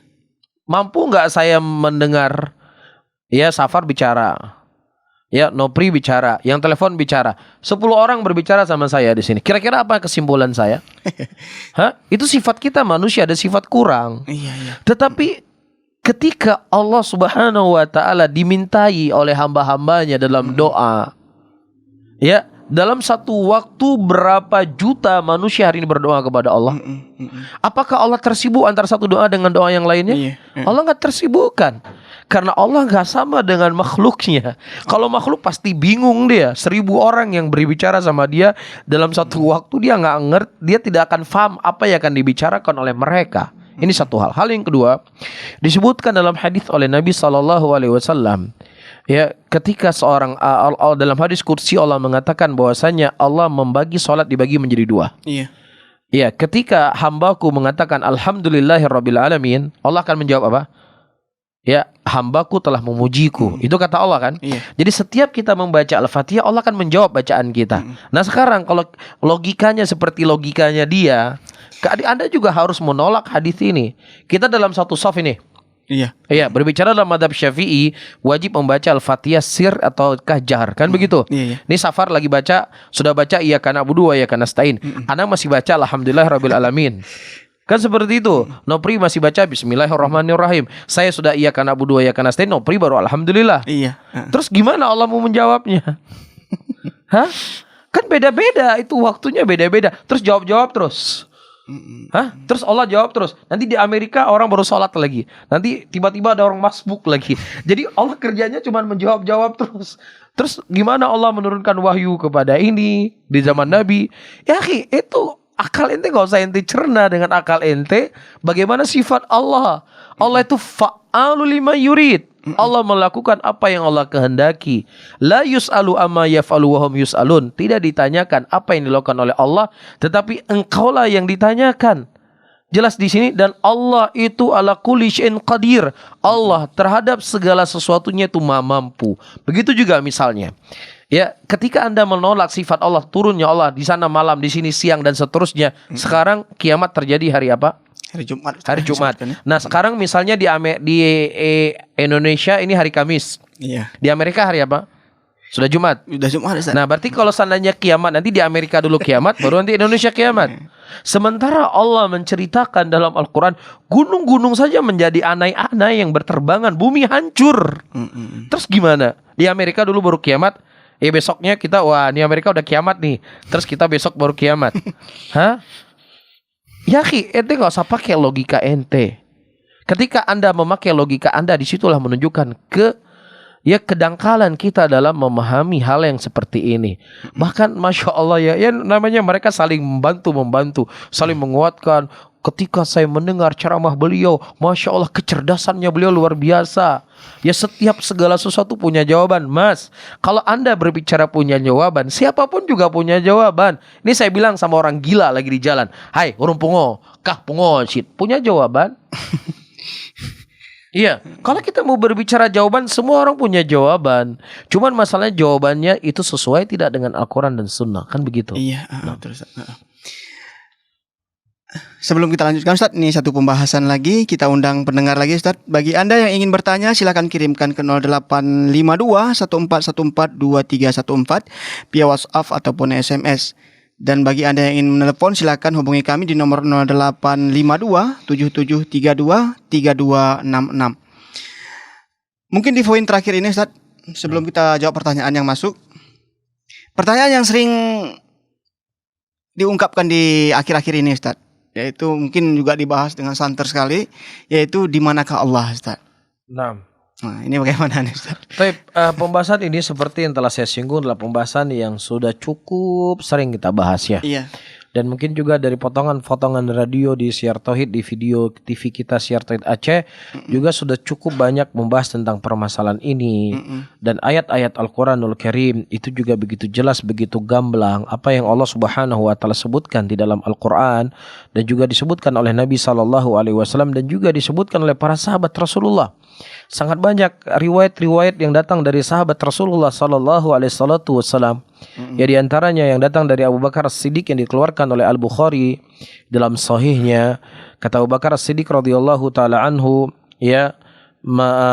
Mampu nggak saya mendengar? Ya, Safar bicara, ya, Nopri bicara, yang telepon bicara, 10 orang berbicara sama saya di sini. Kira-kira apa kesimpulan saya? Itu sifat kita manusia, ada sifat kurang. Iya. Tetapi ketika Allah Subhanahu wa taala dimintai oleh hamba-hambanya dalam doa, ya, dalam satu waktu berapa juta manusia hari ini berdoa kepada Allah? Apakah Allah tersibuk antara satu doa dengan doa yang lainnya? Allah nggak tersibukkan. Karena Allah nggak sama dengan makhluknya. Kalau makhluk pasti bingung dia. 1000 orang yang berbicara sama dia dalam satu waktu, dia nggak ngerti, dia tidak akan paham apa yang akan dibicarakan oleh mereka. Ini satu hal. Hal yang kedua, disebutkan dalam hadis oleh Nabi SAW. Ya, ketika seorang dalam hadis kursi Allah mengatakan bahwasanya Allah membagi salat dibagi menjadi 2. Iya. Ya, ketika hambaku mengatakan alhamdulillahirabbil alamin, Allah akan menjawab apa? Ya, hambaku telah memujiku. Itu kata Allah kan? Iya. Jadi setiap kita membaca Al-Fatihah, Allah akan menjawab bacaan kita. Nah, sekarang kalau logikanya seperti logikanya dia, Anda juga harus menolak hadis ini. Kita dalam satu shaf ini. Iya. Iya, berbicara dalam mazhab Syafi'i, wajib membaca Al-Fatihah sir atau kahjar, kan begitu? Iya. Ini Safar lagi baca, sudah baca iyyaka na'budu wa iyyaka nasta'in. Ana masih baca alhamdulillahirabbil alamin. Kan seperti itu. Nopri masih baca bismillahirrahmanirrahim. Saya sudah iyyaka na'budu wa iyyaka nasta'in, Nopri baru alhamdulillah. Iya. Terus gimana Allah mau menjawabnya? Kan beda-beda, itu waktunya beda-beda. Terus jawab-jawab terus. Terus Allah jawab terus. Nanti di Amerika orang baru sholat lagi. Nanti tiba-tiba ada orang masbuk lagi. Jadi Allah kerjanya cuma menjawab-jawab terus. Terus gimana Allah menurunkan wahyu kepada ini di zaman Nabi? Ya itu akal ente gak usah ente cerna dengan akal ente. Bagaimana sifat Allah? Allah itu fa'alu lima yurid. Allah melakukan apa yang Allah kehendaki. La yus'alu amma yaf'alu wa hum yus'alun. Tidak ditanyakan apa yang dilakukan oleh Allah, tetapi engkaulah yang ditanyakan. Jelas di sini, dan Allah itu ala kulli syai'in qadir. Allah terhadap segala sesuatunya itu Maha mampu. Begitu juga misalnya, ya, ketika Anda menolak sifat Allah, turunnya Allah di sana malam, di sini siang dan seterusnya. Sekarang kiamat terjadi hari apa? Hari Jumat. Hari Jumat. Disebutkan, ya. Nah, sekarang misalnya di Indonesia ini hari Kamis. Iya. Di Amerika hari apa? Sudah Jumat. Udah Jumat, Ustaz. Nah, berarti kalau seandainya kiamat, nanti di Amerika dulu kiamat, baru nanti Indonesia kiamat. Sementara Allah menceritakan dalam Al-Quran, gunung-gunung saja menjadi anai-anai yang berterbangan, bumi hancur. Terus gimana? Di Amerika dulu baru kiamat, besoknya kita, wah ini Amerika udah kiamat nih. Terus kita besok baru kiamat. Hah? Yaki, ente gak usah pakai logika ente. Ketika Anda memakai logika Anda, disitulah menunjukkan kedangkalan kita dalam memahami hal yang seperti ini. Bahkan Masya Allah ya namanya mereka saling membantu, saling menguatkan. Ketika saya mendengar ceramah beliau, Masya Allah kecerdasannya beliau luar biasa. Ya, setiap segala sesuatu punya jawaban, Mas. Kalau Anda berbicara punya jawaban, siapapun juga punya jawaban. Ini saya bilang sama orang gila lagi di jalan. Hai, urung pungo, kah pungo, shit. Punya jawaban? Iya, kalau kita mau berbicara jawaban, semua orang punya jawaban. Cuman masalahnya jawabannya itu sesuai tidak dengan Al-Quran dan Sunnah, kan begitu? Iya, betul, Ustaz. Sebelum kita lanjutkan, Ustaz, ini satu pembahasan lagi. Kita undang pendengar lagi, Ustaz. Bagi Anda yang ingin bertanya, silakan kirimkan ke 0852 1414 2314 via WhatsApp ataupun SMS. Dan bagi Anda yang ingin menelepon, silakan hubungi kami di nomor 0852 7732 3266. Mungkin di poin terakhir ini, Ustaz, sebelum kita jawab pertanyaan yang masuk. Pertanyaan yang sering diungkapkan di akhir-akhir ini, Ustaz, yaitu mungkin juga dibahas dengan santer sekali, yaitu di manakah Allah, Ustaz? Nah, ini bagaimana nih, Ustaz? Pembahasan ini seperti yang telah saya singgung adalah pembahasan yang sudah cukup sering kita bahas ya. Iya. Dan mungkin juga dari potongan-potongan radio di Siar Tauhid, di video TV kita Siar Tauhid Aceh, juga sudah cukup banyak membahas tentang permasalahan ini. Dan ayat-ayat Al-Quranul Karim itu juga begitu jelas, begitu gamblang apa yang Allah Subhanahu wa Ta'ala sebutkan di dalam Al-Quran, dan juga disebutkan oleh Nabi SAW, dan juga disebutkan oleh para sahabat Rasulullah. Sangat banyak riwayat-riwayat yang datang dari sahabat Rasulullah SAW. Ya, di antaranya yang datang dari Abu Bakar As-Siddiq yang dikeluarkan oleh Al-Bukhari dalam sahihnya. Kata Abu Bakar As-Siddiq radhiyallahu taala anhu,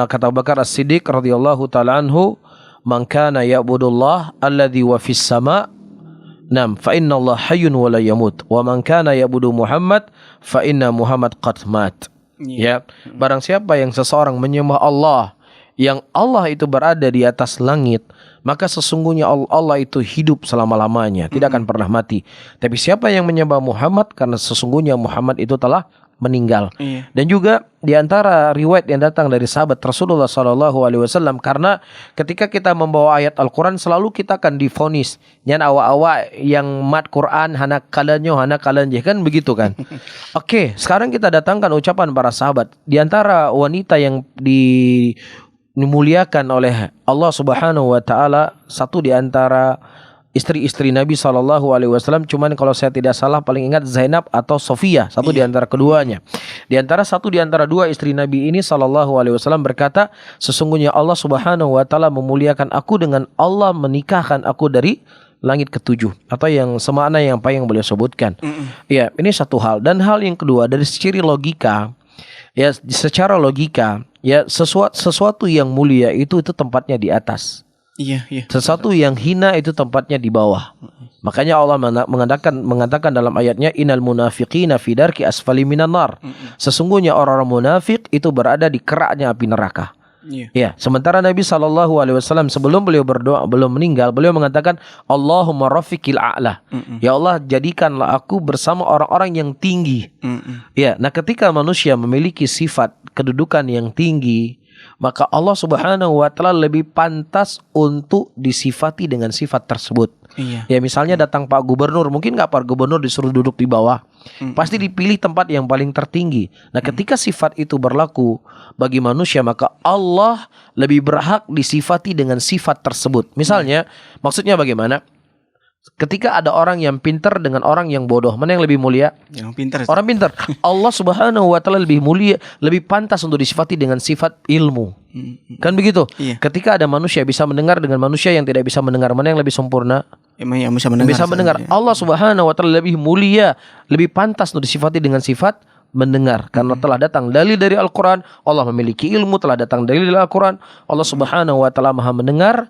kata Abu Bakar As-Siddiq radhiyallahu taala anhu, "Man kana ya'budullah alladhi wa fis sama', fa inna Allah hayyun wa la yamut, wa man kana ya'budu Muhammad fa inna Muhammad qad mat." Ya, barang siapa yang seseorang menyembah Allah, yang Allah itu berada di atas langit, maka sesungguhnya Allah itu hidup selama-lamanya, tidak akan pernah mati. Tapi siapa yang menyembah Muhammad, karena sesungguhnya Muhammad itu telah meninggal. Dan juga di antara riwayat yang datang dari sahabat Rasulullah SAW, karena ketika kita membawa ayat Al-Quran selalu kita akan divonis nyan awa-awa yang mat Quran hana kalanyo kan begitu kan. Oke, sekarang kita datangkan ucapan para sahabat. Di antara wanita yang dimuliakan oleh Allah Subhanahu wa Ta'ala, satu di antara istri-istri Nabi SAW, cuman kalau saya tidak salah paling ingat Zainab atau Sofia, satu di antara keduanya. Satu di antara dua istri Nabi ini SAW berkata, sesungguhnya Allah Subhanahu wa Ta'ala memuliakan aku dengan Allah menikahkan aku dari langit ketujuh, atau yang semakna yang apa yang beliau sebutkan. Ya, ini satu hal. Dan hal yang kedua, dari ciri logika, ya, secara logika, ya, sesuatu yang mulia itu tempatnya di atas. Iya. Sesuatu yang hina itu tempatnya di bawah. Makanya Allah mengatakan dalam ayatnya, innal munafiqina fi darki asfali minan nar. Sesungguhnya orang-orang munafik itu berada di keraknya api neraka. Ya, sementara Nabi SAW sebelum beliau berdoa, belum meninggal, beliau mengatakan, Allahumma rafiqil a'la. Ya Allah, jadikanlah aku bersama orang-orang yang tinggi. Ya, nah ketika manusia memiliki sifat kedudukan yang tinggi, maka Allah Subhanahu wa Ta'ala lebih pantas untuk disifati dengan sifat tersebut. Ya, misalnya datang Pak Gubernur, mungkin nggak Pak Gubernur disuruh duduk di bawah, pasti dipilih tempat yang paling tertinggi. Nah, ketika sifat itu berlaku bagi manusia, maka Allah lebih berhak disifati dengan sifat tersebut. Misalnya, maksudnya bagaimana? Ketika ada orang yang pintar dengan orang yang bodoh, mana yang lebih mulia? Yang pintar. Ustaz. Orang pintar. Allah Subhanahu wa taala lebih mulia, lebih pantas untuk disifati dengan sifat ilmu. Kan begitu? Iya. Ketika ada manusia bisa mendengar dengan manusia yang tidak bisa mendengar, mana yang lebih sempurna? Yang bisa mendengar. Bisa mendengar. Ya. Allah Subhanahu wa taala lebih mulia, lebih pantas untuk disifati dengan sifat mendengar, karena telah datang dalil dari Al-Quran. Allah memiliki ilmu, telah datang dalil dari Al-Quran. Allah Subhanahu wa taala Maha mendengar,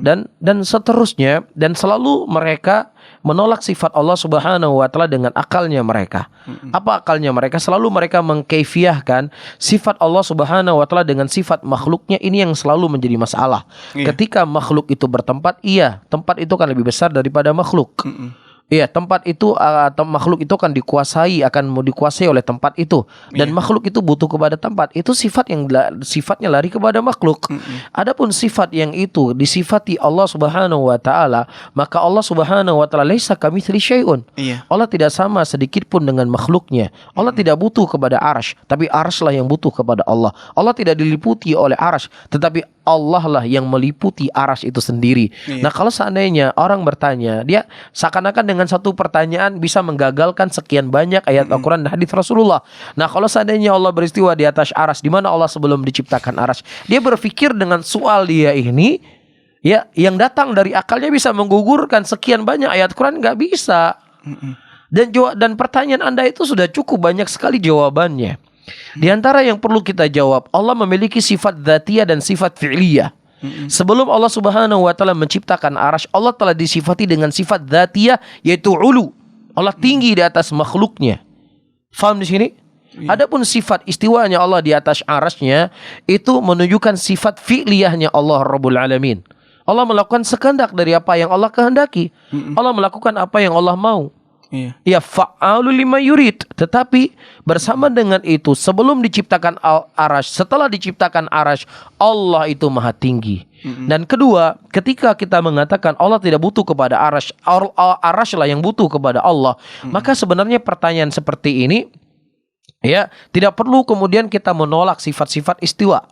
dan seterusnya, dan selalu mereka menolak sifat Allah Subhanahu wa taala dengan akalnya mereka. Apa akalnya mereka? Selalu mereka mengkaifiahkan sifat Allah Subhanahu wa taala dengan sifat makhluknya. Ini yang selalu menjadi masalah. Ketika makhluk itu bertempat, tempat itu kan lebih besar daripada makhluk. Iya, tempat itu atau makhluk itu akan dikuasai oleh tempat itu, dan makhluk itu butuh kepada tempat. Itu sifat yang sifatnya lari kepada makhluk. Adapun sifat yang itu disifati Allah Subhanahu wa taala, maka Allah Subhanahu wa taala laisa kamitsli syai'un. Allah tidak sama sedikit pun dengan makhluknya. Allah tidak butuh kepada arsy, tapi arsy lah yang butuh kepada Allah. Allah tidak diliputi oleh arsy, tetapi Allah lah yang meliputi arsy itu sendiri. Nah, kalau seandainya orang bertanya, dia seakan-akan dengan satu pertanyaan bisa menggagalkan sekian banyak ayat Al-Quran dan hadis Rasulullah. Nah, kalau seandainya Allah beristiwa di atas arsy, di mana Allah sebelum diciptakan arsy? Dia berpikir dengan soal dia ini, ya, yang datang dari akalnya bisa menggugurkan sekian banyak ayat Quran, nggak bisa. Dan pertanyaan Anda itu sudah cukup banyak sekali jawabannya. Di antara yang perlu kita jawab, Allah memiliki sifat dzatiyah dan sifat fi'liyah. Sebelum Allah Subhanahu wa taala menciptakan arsy, Allah telah disifati dengan sifat dzatiyah, yaitu ulu. Allah tinggi di atas makhluknya. Faham di sini? Adapun sifat istiwanya Allah di atas arsy-Nya itu menunjukkan sifat fi'liyahnya Allah Rabbul Alamin. Allah melakukan sekehendak dari apa yang Allah kehendaki. Allah melakukan apa yang Allah mau. Ya, fa'alu lima yurid. Tetapi bersama dengan itu, sebelum diciptakan arsy, setelah diciptakan arsy, Allah itu maha tinggi. Dan kedua, ketika kita mengatakan Allah tidak butuh kepada arsy, arsy lah yang butuh kepada Allah, maka sebenarnya pertanyaan seperti ini, ya, tidak perlu kemudian kita menolak sifat-sifat istiwa.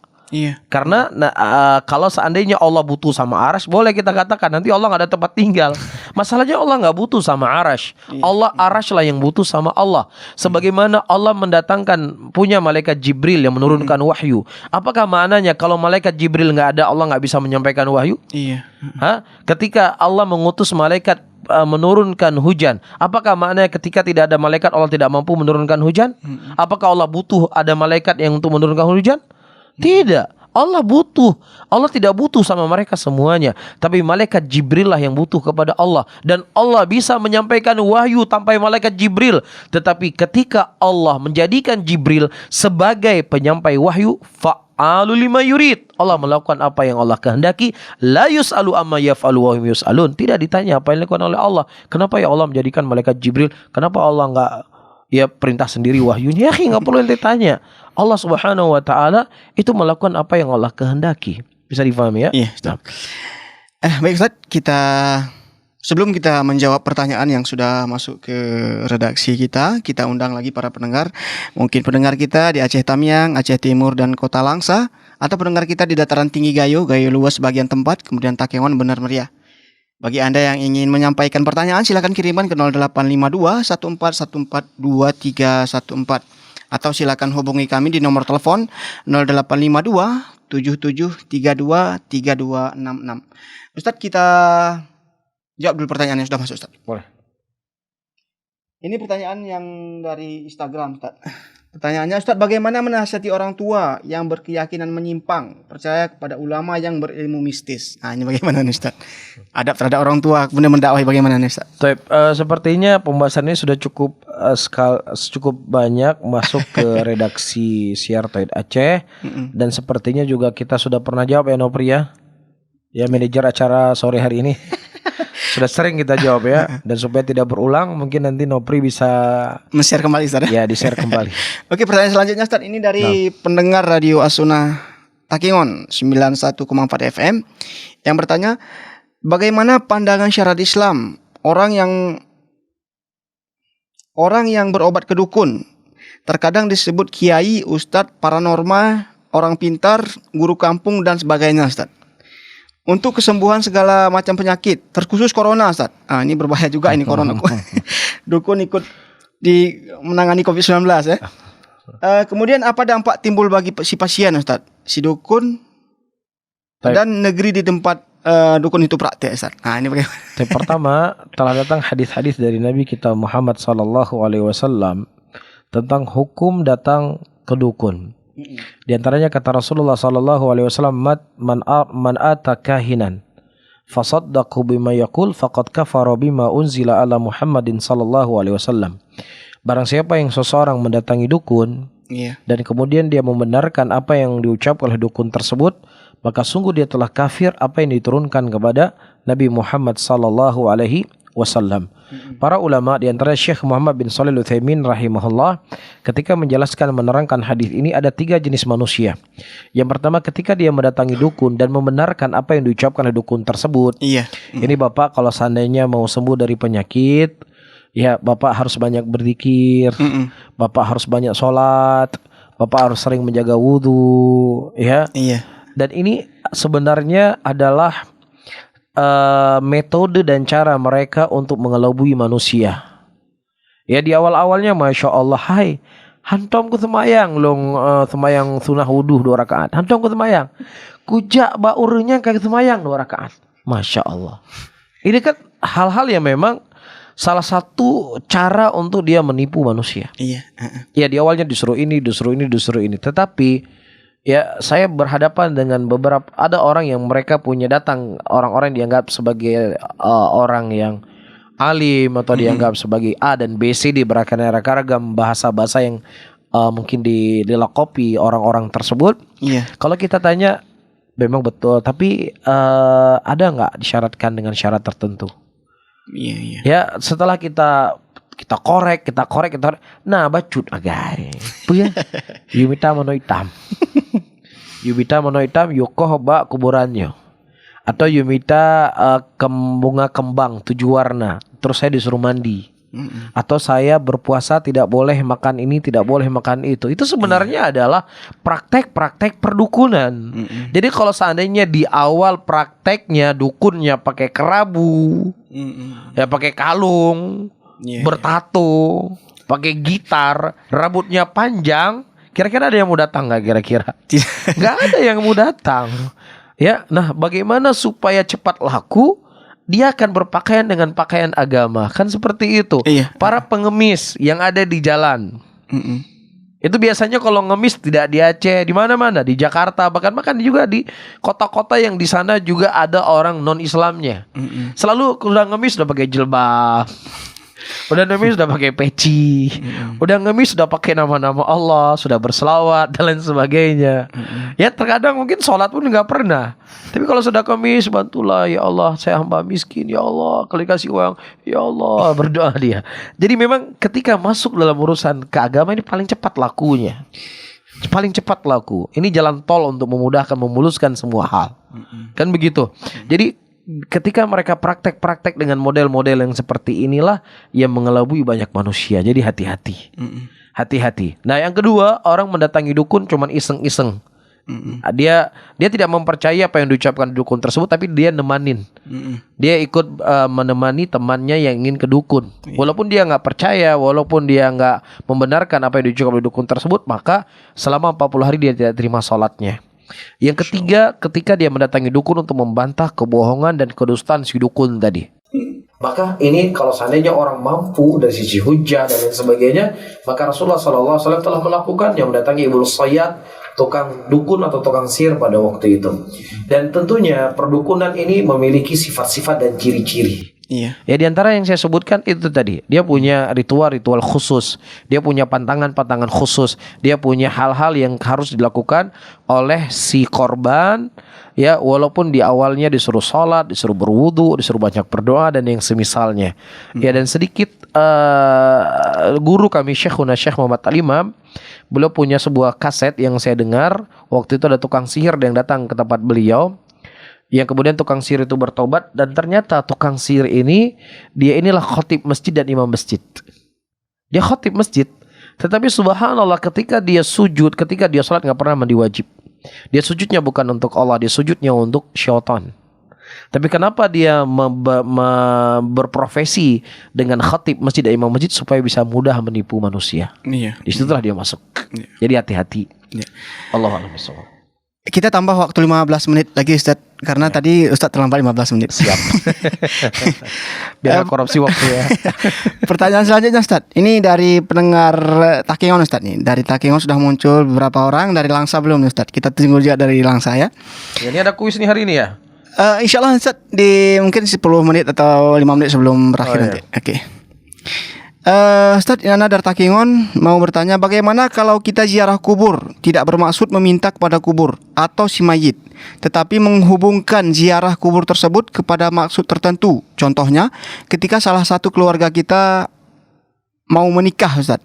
Karena kalau seandainya Allah butuh sama arsy, boleh kita katakan nanti Allah nggak ada tempat tinggal. Masalahnya Allah nggak butuh sama arsy. Allah arsy lah yang butuh sama Allah. Sebagaimana Allah mendatangkan punya malaikat Jibril yang menurunkan wahyu. Apakah maknanya kalau malaikat Jibril nggak ada, Allah nggak bisa menyampaikan wahyu? Ketika Allah mengutus malaikat menurunkan hujan, apakah maknanya ketika tidak ada malaikat Allah tidak mampu menurunkan hujan? Apakah Allah butuh ada malaikat yang untuk menurunkan hujan? Tidak, Allah butuh. Allah tidak butuh sama mereka semuanya, tapi malaikat Jibril lah yang butuh kepada Allah. Dan Allah bisa menyampaikan wahyu tanpa malaikat Jibril. Tetapi ketika Allah menjadikan Jibril sebagai penyampai wahyu, fa'alu lima yurid, Allah melakukan apa yang Allah kehendaki. La yus'alu amma yaf'alu wa hum yus'alun. Tidak ditanya apa yang dilakukan oleh Allah. Kenapa ya Allah menjadikan malaikat Jibril? Kenapa Allah enggak perintah sendiri wahyunya? Ya, nggak perlu ditanya. Allah Subhanahu wa taala itu melakukan apa yang Allah kehendaki. Bisa difahami ya? Iya, Ustaz. Baik Ustaz, sebelum kita menjawab pertanyaan yang sudah masuk ke redaksi kita undang lagi para pendengar. Mungkin pendengar kita di Aceh Tamiang, Aceh Timur dan Kota Langsa, atau pendengar kita di dataran tinggi Gayo luas bagian tempat, kemudian Takengon, Benar Meriah. Bagi Anda yang ingin menyampaikan pertanyaan, silakan kirimkan ke 0852 1414 2314. Atau silakan hubungi kami di nomor telepon 0852 7732 3266. Ustadz, kita jawab dulu pertanyaan yang sudah masuk, Ustadz. Boleh. Ini pertanyaan yang dari Instagram, Ustadz. Pertanyaannya, Ustadz, bagaimana menasihati orang tua yang berkeyakinan menyimpang, percaya kepada ulama yang berilmu mistis? Nah, ini bagaimana nih, Ustadz? Adab terhadap orang tua, kemudian mendakwahi bagaimana nih, Ustadz? Sepertinya pembahasan ini sudah cukup banyak masuk ke redaksi Siar Tauhid Aceh. Dan sepertinya juga kita sudah pernah jawab ya, Nopri ya? Ya, manajer acara sore hari ini. Sudah sering kita jawab ya. Dan supaya tidak berulang, mungkin nanti Nopri bisa men-share kembali, Ustaz. Ya, di-share kembali. Oke, pertanyaan selanjutnya, Ustaz. Ini dari pendengar Radio As-Sunnah Takengon 91,4 FM yang bertanya, bagaimana pandangan syariat Islam orang yang berobat ke dukun? Terkadang disebut kiai, ustadz, paranormal, orang pintar, guru kampung dan sebagainya, Ustaz. untuk kesembuhan segala macam penyakit, terkhusus corona, Ustaz. Ini berbahaya juga ini corona. Dukun ikut di menangani COVID-19 ya. Kemudian apa dampak timbul bagi si pasien, Ustaz? Si dukun dan negeri di tempat dukun itu praktek, Ustaz. Ini bagaimana? Yang pertama, telah datang hadis-hadis dari Nabi kita Muhammad SAW tentang hukum datang ke dukun. Di antaranya kata Rasulullah SAW, man ata kahinan fasaddaqu bima yaqul faqad kafara bima unzila ala Muhammadin sallallahu alaihi wasallam. Barang siapa yang seseorang mendatangi dukun dan kemudian dia membenarkan apa yang diucapkan oleh dukun tersebut, maka sungguh dia telah kafir apa yang diturunkan kepada Nabi Muhammad sallallahu alaihi wasallam. Para ulama di antara Syekh Muhammad bin Shalih Al-Utsaimin rahimahullah ketika menjelaskan menerangkan hadis ini ada 3 jenis manusia. Yang pertama ketika dia mendatangi dukun dan membenarkan apa yang diucapkan oleh dukun tersebut. Ini Bapak kalau seandainya mau sembuh dari penyakit, ya Bapak harus banyak berzikir, Bapak harus banyak sholat, Bapak harus sering menjaga wudhu, ya. Dan ini sebenarnya adalah metode dan cara mereka untuk mengelabui manusia. Ya di awal-awalnya Masya Allah, hai hantom ku semayang long semayang sunah wuduh 2 rakaat. Hantom ku semayang, kujak baurnya kayak semayang 2 rakaat. Masya Allah. Ini kan hal-hal yang memang salah satu cara untuk dia menipu manusia. Ya di awalnya disuruh ini. Tetapi ya saya berhadapan dengan beberapa, ada orang yang mereka punya datang, orang-orang yang dianggap sebagai orang yang alim atau dianggap sebagai A dan B, C, D, beraneka-ragam bahasa-bahasa yang mungkin dilakopi orang-orang tersebut. Kalau kita tanya memang betul, tapi ada nggak disyaratkan dengan syarat tertentu? Ya setelah kita korek, nah bacut agak punya yumita mano hitam yokoh bak kuburannya, atau yumita bunga kembang 7 warna terus saya disuruh mandi, atau saya berpuasa tidak boleh makan ini, tidak boleh makan itu sebenarnya adalah praktek-praktek perdukunan. Jadi kalau seandainya di awal prakteknya dukunnya pakai kerabu, ya pakai kalung, bertato, pakai gitar, rambutnya panjang, kira-kira ada yang mau datang nggak kira-kira? Nggak ada yang mau datang. Ya, nah bagaimana supaya cepat laku? Dia akan berpakaian dengan pakaian agama, kan seperti itu. Para pengemis yang ada di jalan, itu biasanya kalau ngemis tidak di Aceh, di mana-mana, di Jakarta, bahkan juga di kota-kota yang di sana juga ada orang non-Islamnya. Selalu udah ngemis udah pakai jilbab. Udah ngemis sudah pakai peci, udah ngemis sudah pakai nama-nama Allah, sudah berselawat dan lain sebagainya. Ya terkadang mungkin sholat pun nggak pernah. Tapi kalau sudah ngemis, bantulah ya Allah, saya hamba miskin, ya Allah, kalau dikasih uang, ya Allah, berdoa dia. Jadi memang ketika masuk dalam urusan keagamaan ini paling cepat lakunya. Paling cepat laku. Ini jalan tol untuk memudahkan, memuluskan semua hal. Kan begitu. Jadi ketika mereka praktek-praktek dengan model-model yang seperti inilah yang mengelabui banyak manusia. Jadi hati-hati. Hati-hati. Nah yang kedua, orang mendatangi dukun cuman iseng-iseng. Dia tidak mempercayai apa yang diucapkan dukun tersebut, tapi dia nemanin. Dia ikut menemani temannya yang ingin ke dukun. Walaupun dia nggak percaya, walaupun dia nggak membenarkan apa yang diucapkan oleh dukun tersebut, maka selama 40 hari dia tidak terima sholatnya. Yang ketiga, ketika dia mendatangi dukun untuk membantah kebohongan dan kedustaan si dukun tadi. Maka ini kalau seandainya orang mampu dari sisi hujah dan lain sebagainya, maka Rasulullah SAW telah melakukan yang mendatangi Ibnu Sayyad, tukang dukun atau tukang sihir pada waktu itu. Dan tentunya perdukunan ini memiliki sifat-sifat dan ciri-ciri. Ya di antara yang saya sebutkan itu tadi, dia punya ritual-ritual khusus, dia punya pantangan-pantangan khusus, dia punya hal-hal yang harus dilakukan oleh si korban. Ya walaupun di awalnya disuruh sholat, disuruh berwudu, disuruh banyak berdoa dan yang semisalnya. Ya dan sedikit guru kami Syekh Muhammad Al-Imam, beliau punya sebuah kaset yang saya dengar. Waktu itu ada tukang sihir yang datang ke tempat beliau, yang kemudian tukang sihir itu bertobat, dan ternyata tukang sihir ini dia inilah khotib masjid dan imam masjid. Dia khotib masjid, tetapi subhanallah ketika dia sujud, ketika dia sholat nggak pernah mandi wajib. Dia sujudnya bukan untuk Allah, dia sujudnya untuk syaitan. Tapi kenapa dia berprofesi dengan khatib masjid dan imam masjid supaya bisa mudah menipu manusia. Iya. Disitulah dia masuk. Iya. Jadi hati-hati. Iya. Allahu a'lam bishawab. Kita tambah waktu 15 menit lagi Ustaz, karena tadi Ustaz terlambat 15 menit. Siap. Biar korupsi waktu ya. Pertanyaan selanjutnya Ustaz, ini dari pendengar Takengon Ustaz nih. Dari Takengon sudah muncul beberapa orang, dari Langsa belum Ustaz. Kita tunggu juga dari Langsa ya. Ini ada kuis nih hari ini ya. Insya Allah Ustaz di mungkin 10 menit atau 5 menit sebelum berakhir nanti. Oke. Ustaz Yana dari Takengon mau bertanya, bagaimana kalau kita ziarah kubur tidak bermaksud meminta kepada kubur atau si mayit, tetapi menghubungkan ziarah kubur tersebut kepada maksud tertentu. Contohnya ketika salah satu keluarga kita mau menikah Ustaz.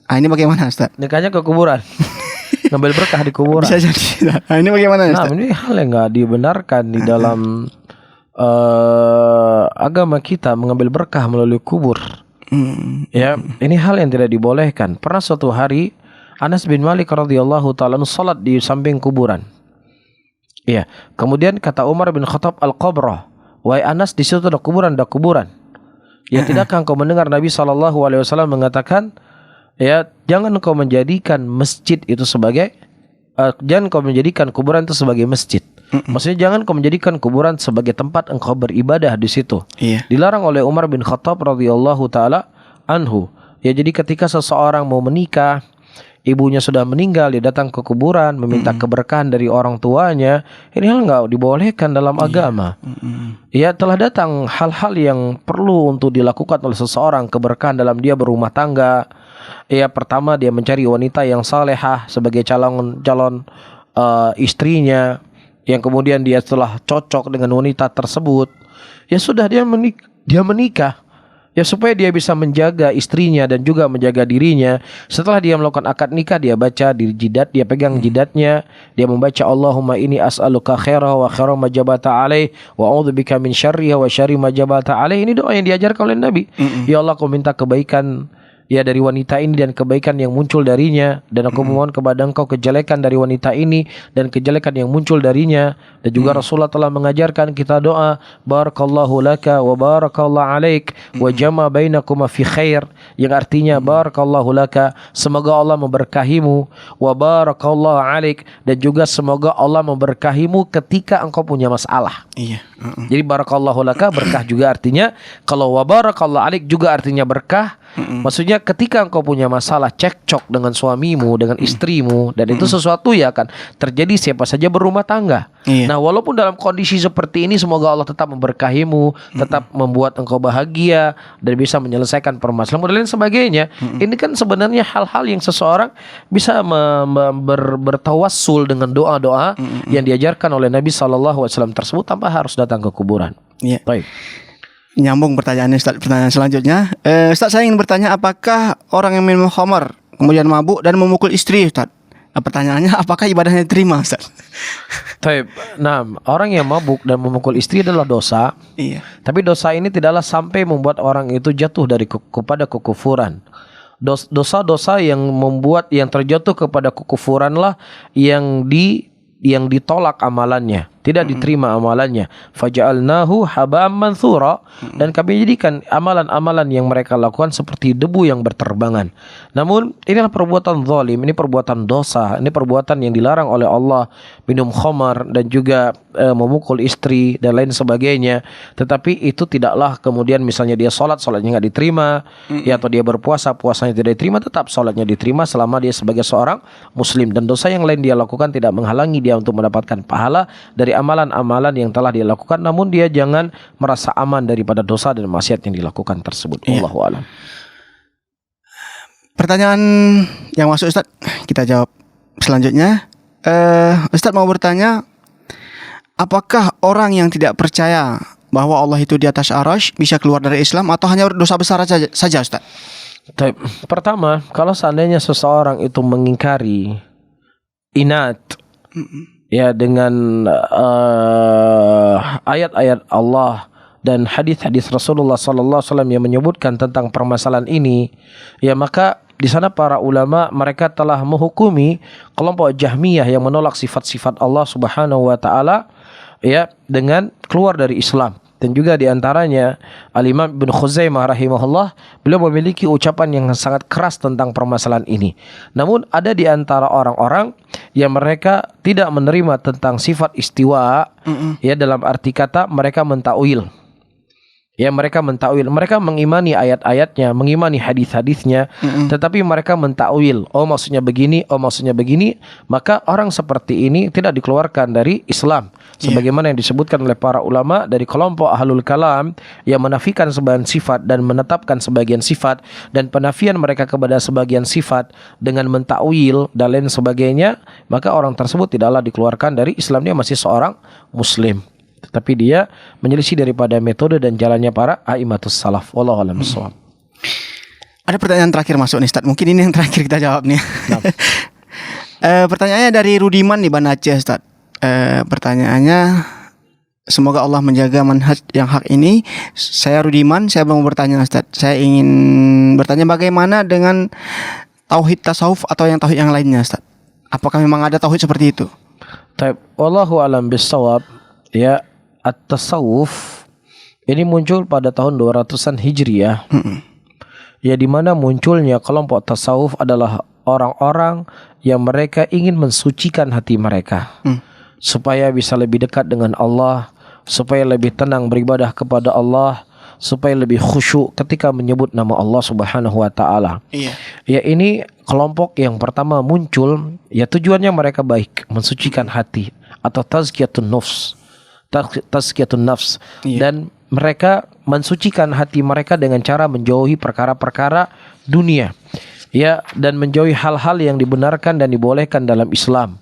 Ini bagaimana Ustaz? Nikahnya ke kuburan. Ngambil berkah di kuburan. Bisa jadi. Ini bagaimana Ustaz? Nah, ini hal yang nggak dibenarkan di dalam agama kita, mengambil berkah melalui kubur. Ya, ini hal yang tidak dibolehkan. Pernah suatu hari Anas bin Malik radhiyallahu taala salat di samping kuburan. Iya. Kemudian kata Umar bin Khattab al-Qabrah, wahai Anas, di situ ada kuburan, ada kuburan. Ya, tidakkah engkau mendengar Nabi SAW mengatakan, ya, jangan engkau menjadikan masjid itu sebagai jangan engkau menjadikan kuburan itu sebagai masjid. Maksudnya jangan engkau menjadikan kuburan sebagai tempat engkau beribadah di situ. Iya. Dilarang oleh Umar bin Khattab radhiyallahu taala anhu. Ya, jadi ketika seseorang mau menikah, ibunya sudah meninggal, dia datang ke kuburan meminta keberkahan dari orang tuanya, ini hal enggak dibolehkan dalam agama. Ya, telah datang hal-hal yang perlu untuk dilakukan oleh seseorang, keberkahan dalam dia berumah tangga. Ya, pertama dia mencari wanita yang salehah sebagai calon istrinya, yang kemudian dia setelah cocok dengan wanita tersebut, ya sudah dia menikah. Ya, supaya dia bisa menjaga istrinya dan juga menjaga dirinya. Setelah dia melakukan akad nikah, dia baca di jidat, dia pegang jidatnya, dia membaca Allahumma inni as'aluka khairaha wa khaira ma jabata alaih wa a'udzubika min syarriha wa syarri ma jabata alaih. Ini doa yang diajarkan oleh Nabi. Ya Allah, aku minta kebaikan ya dari wanita ini dan kebaikan yang muncul darinya, dan aku memohon kepada engkau kejelekan dari wanita ini dan kejelekan yang muncul darinya. Dan juga Rasulullah telah mengajarkan kita doa barakallahu laka wa barakallahu alaik wa jama bainakuma fi khair, yang artinya barakallahu laka, semoga Allah memberkahimu, wa barakallahu alaik, dan juga semoga Allah memberkahimu ketika engkau punya masalah. Iya. Jadi barakallahu laka berkah juga artinya, kalau wa barakallahu alaik juga artinya berkah. Maksudnya ketika engkau punya masalah cekcok dengan suamimu, dengan istrimu, dan itu sesuatu ya kan terjadi siapa saja berumah tangga. Iya. Nah, walaupun dalam kondisi seperti ini, semoga Allah tetap memberkahimu, tetap membuat engkau bahagia dan bisa menyelesaikan permasalahan dan lain sebagainya. Ini kan sebenarnya hal-hal yang seseorang bisa bertawassul dengan doa-doa yang diajarkan oleh Nabi SAW tersebut tanpa harus datang ke kuburan. Iya. Baik. Nyambung pertanyaannya Ustaz. Pertanyaan selanjutnya, Ustaz, saya ingin bertanya, apakah orang yang minum khamar kemudian mabuk dan memukul istri Ustaz, pertanyaannya apakah ibadahnya diterima Ustaz? Taib. Nah, orang yang mabuk dan memukul istri adalah dosa. Iya. Tapi dosa ini tidaklah sampai membuat orang itu jatuh dari kepada kekufuran. Dosa-dosa yang membuat yang terjatuh kepada kekufuranlah yang ditolak amalannya, tidak diterima amalannya. Faja'alnahu haba'an manthura, dan kami jadikan amalan-amalan yang mereka lakukan seperti debu yang berterbangan. Namun inilah perbuatan zalim, ini perbuatan dosa, ini perbuatan yang dilarang oleh Allah, minum khamar dan juga memukul istri dan lain sebagainya. Tetapi itu tidaklah kemudian misalnya dia sholatnya nggak diterima, ya, atau dia berpuasa, puasanya tidak diterima, tetap sholatnya diterima selama dia sebagai seorang muslim. Dan dosa yang lain dia lakukan tidak menghalangi dia untuk mendapatkan pahala dari amalan-amalan yang telah dia lakukan, namun dia jangan merasa aman daripada dosa dan maksiat yang dilakukan tersebut. Wallahu a'lam. Pertanyaan yang masuk Ustaz, kita jawab selanjutnya. Ustaz mau bertanya, apakah orang yang tidak percaya bahwa Allah itu di atas arasy bisa keluar dari Islam atau hanya dosa besar saja Ustaz? Pertama, kalau seandainya seseorang itu mengingkari inat ya dengan ayat-ayat Allah dan hadis-hadis Rasulullah sallallahu alaihi wasallam yang menyebutkan tentang permasalahan ini, ya maka di sana para ulama mereka telah menghukumi kelompok Jahmiyah yang menolak sifat-sifat Allah Subhanahu wa taala, ya dengan keluar dari Islam. Dan juga diantaranya Al-Imam Ibn Khuzaimah rahimahullah, beliau memiliki ucapan yang sangat keras tentang permasalahan ini. Namun ada di antara orang-orang yang mereka tidak menerima tentang sifat istiwa, ya dalam arti kata mereka mentakwil. Ya mereka mentakwil, mereka mengimani ayat-ayatnya, mengimani hadis-hadisnya, tetapi mereka mentakwil. Oh maksudnya begini, oh maksudnya begini. Maka orang seperti ini tidak dikeluarkan dari Islam. Sebagaimana yang disebutkan oleh para ulama dari kelompok ahlul kalam yang menafikan sebagian sifat dan menetapkan sebagian sifat, dan penafian mereka kepada sebagian sifat dengan mentakwil dan lain sebagainya, maka orang tersebut tidaklah dikeluarkan dari Islam. Dia masih seorang muslim, tetapi dia menyelisih daripada metode dan jalannya para a'immatus salaf. Wallahu a'lam bishawab. Ada pertanyaan terakhir masuk nih Ustaz. Mungkin ini yang terakhir kita jawab nih. Pertanyaannya dari Rudiman di Banda Aceh Ustaz. Pertanyaannya, semoga Allah menjaga manhaj yang hak ini. Saya Rudiman, saya mau bertanya Ustaz. Saya ingin bertanya bagaimana dengan tauhid tasawuf atau yang tauhid yang lainnya Ustaz? Apakah memang ada tauhid seperti itu? Taib, wallahu a'lam bishawab. Ya, at-tasawuf ini muncul pada tahun 200-an Hijriah. Ya, di mana munculnya kelompok tasawuf adalah orang-orang yang mereka ingin mensucikan hati mereka supaya bisa lebih dekat dengan Allah, supaya lebih tenang beribadah kepada Allah, supaya lebih khusyuk ketika menyebut nama Allah Subhanahu wa taala. Iya. Ya, ini kelompok yang pertama muncul, ya tujuannya mereka baik, mensucikan hati atau tazkiyatun nafs. Tazkiyatun nafs. Dan mereka mensucikan hati mereka dengan cara menjauhi perkara-perkara dunia, ya, dan menjauhi hal-hal yang dibenarkan dan dibolehkan dalam Islam.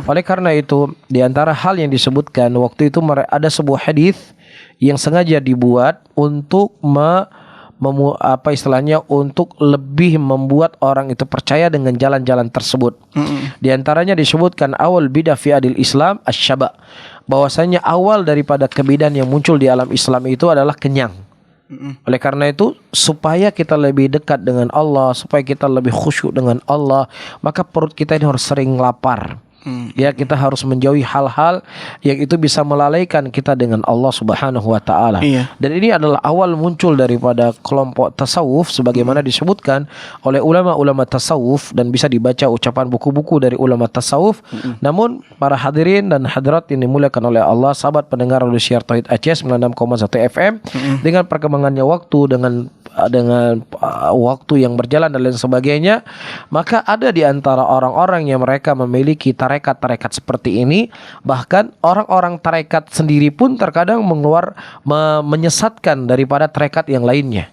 Oleh karena itu, di antara hal yang disebutkan waktu itu ada sebuah hadis yang sengaja dibuat untuk untuk lebih membuat orang itu percaya dengan jalan-jalan tersebut. Di antaranya disebutkan awal bidah fi adil Islam asyaba, bahwasanya awal daripada kebidahan yang muncul di alam Islam itu adalah kenyang. Oleh karena itu, supaya kita lebih dekat dengan Allah, supaya kita lebih khusyuk dengan Allah, maka perut kita ini harus sering lapar. Ya, kita harus menjauhi hal-hal yang itu bisa melalaikan kita dengan Allah Subhanahu wa taala. Dan ini adalah awal muncul daripada kelompok tasawuf sebagaimana disebutkan oleh ulama-ulama tasawuf, dan bisa dibaca ucapan buku-buku dari ulama tasawuf. Namun para hadirin dan hadirat yang dimuliakan oleh Allah, sahabat pendengar Radio Syiar Tauhid Aceh 96,1 FM, dengan perkembangannya waktu, dengan waktu yang berjalan dan lain sebagainya, maka ada di antara orang-orang yang mereka memiliki tarekat seperti ini. Bahkan orang-orang tarekat sendiri pun terkadang menyesatkan daripada tarekat yang lainnya.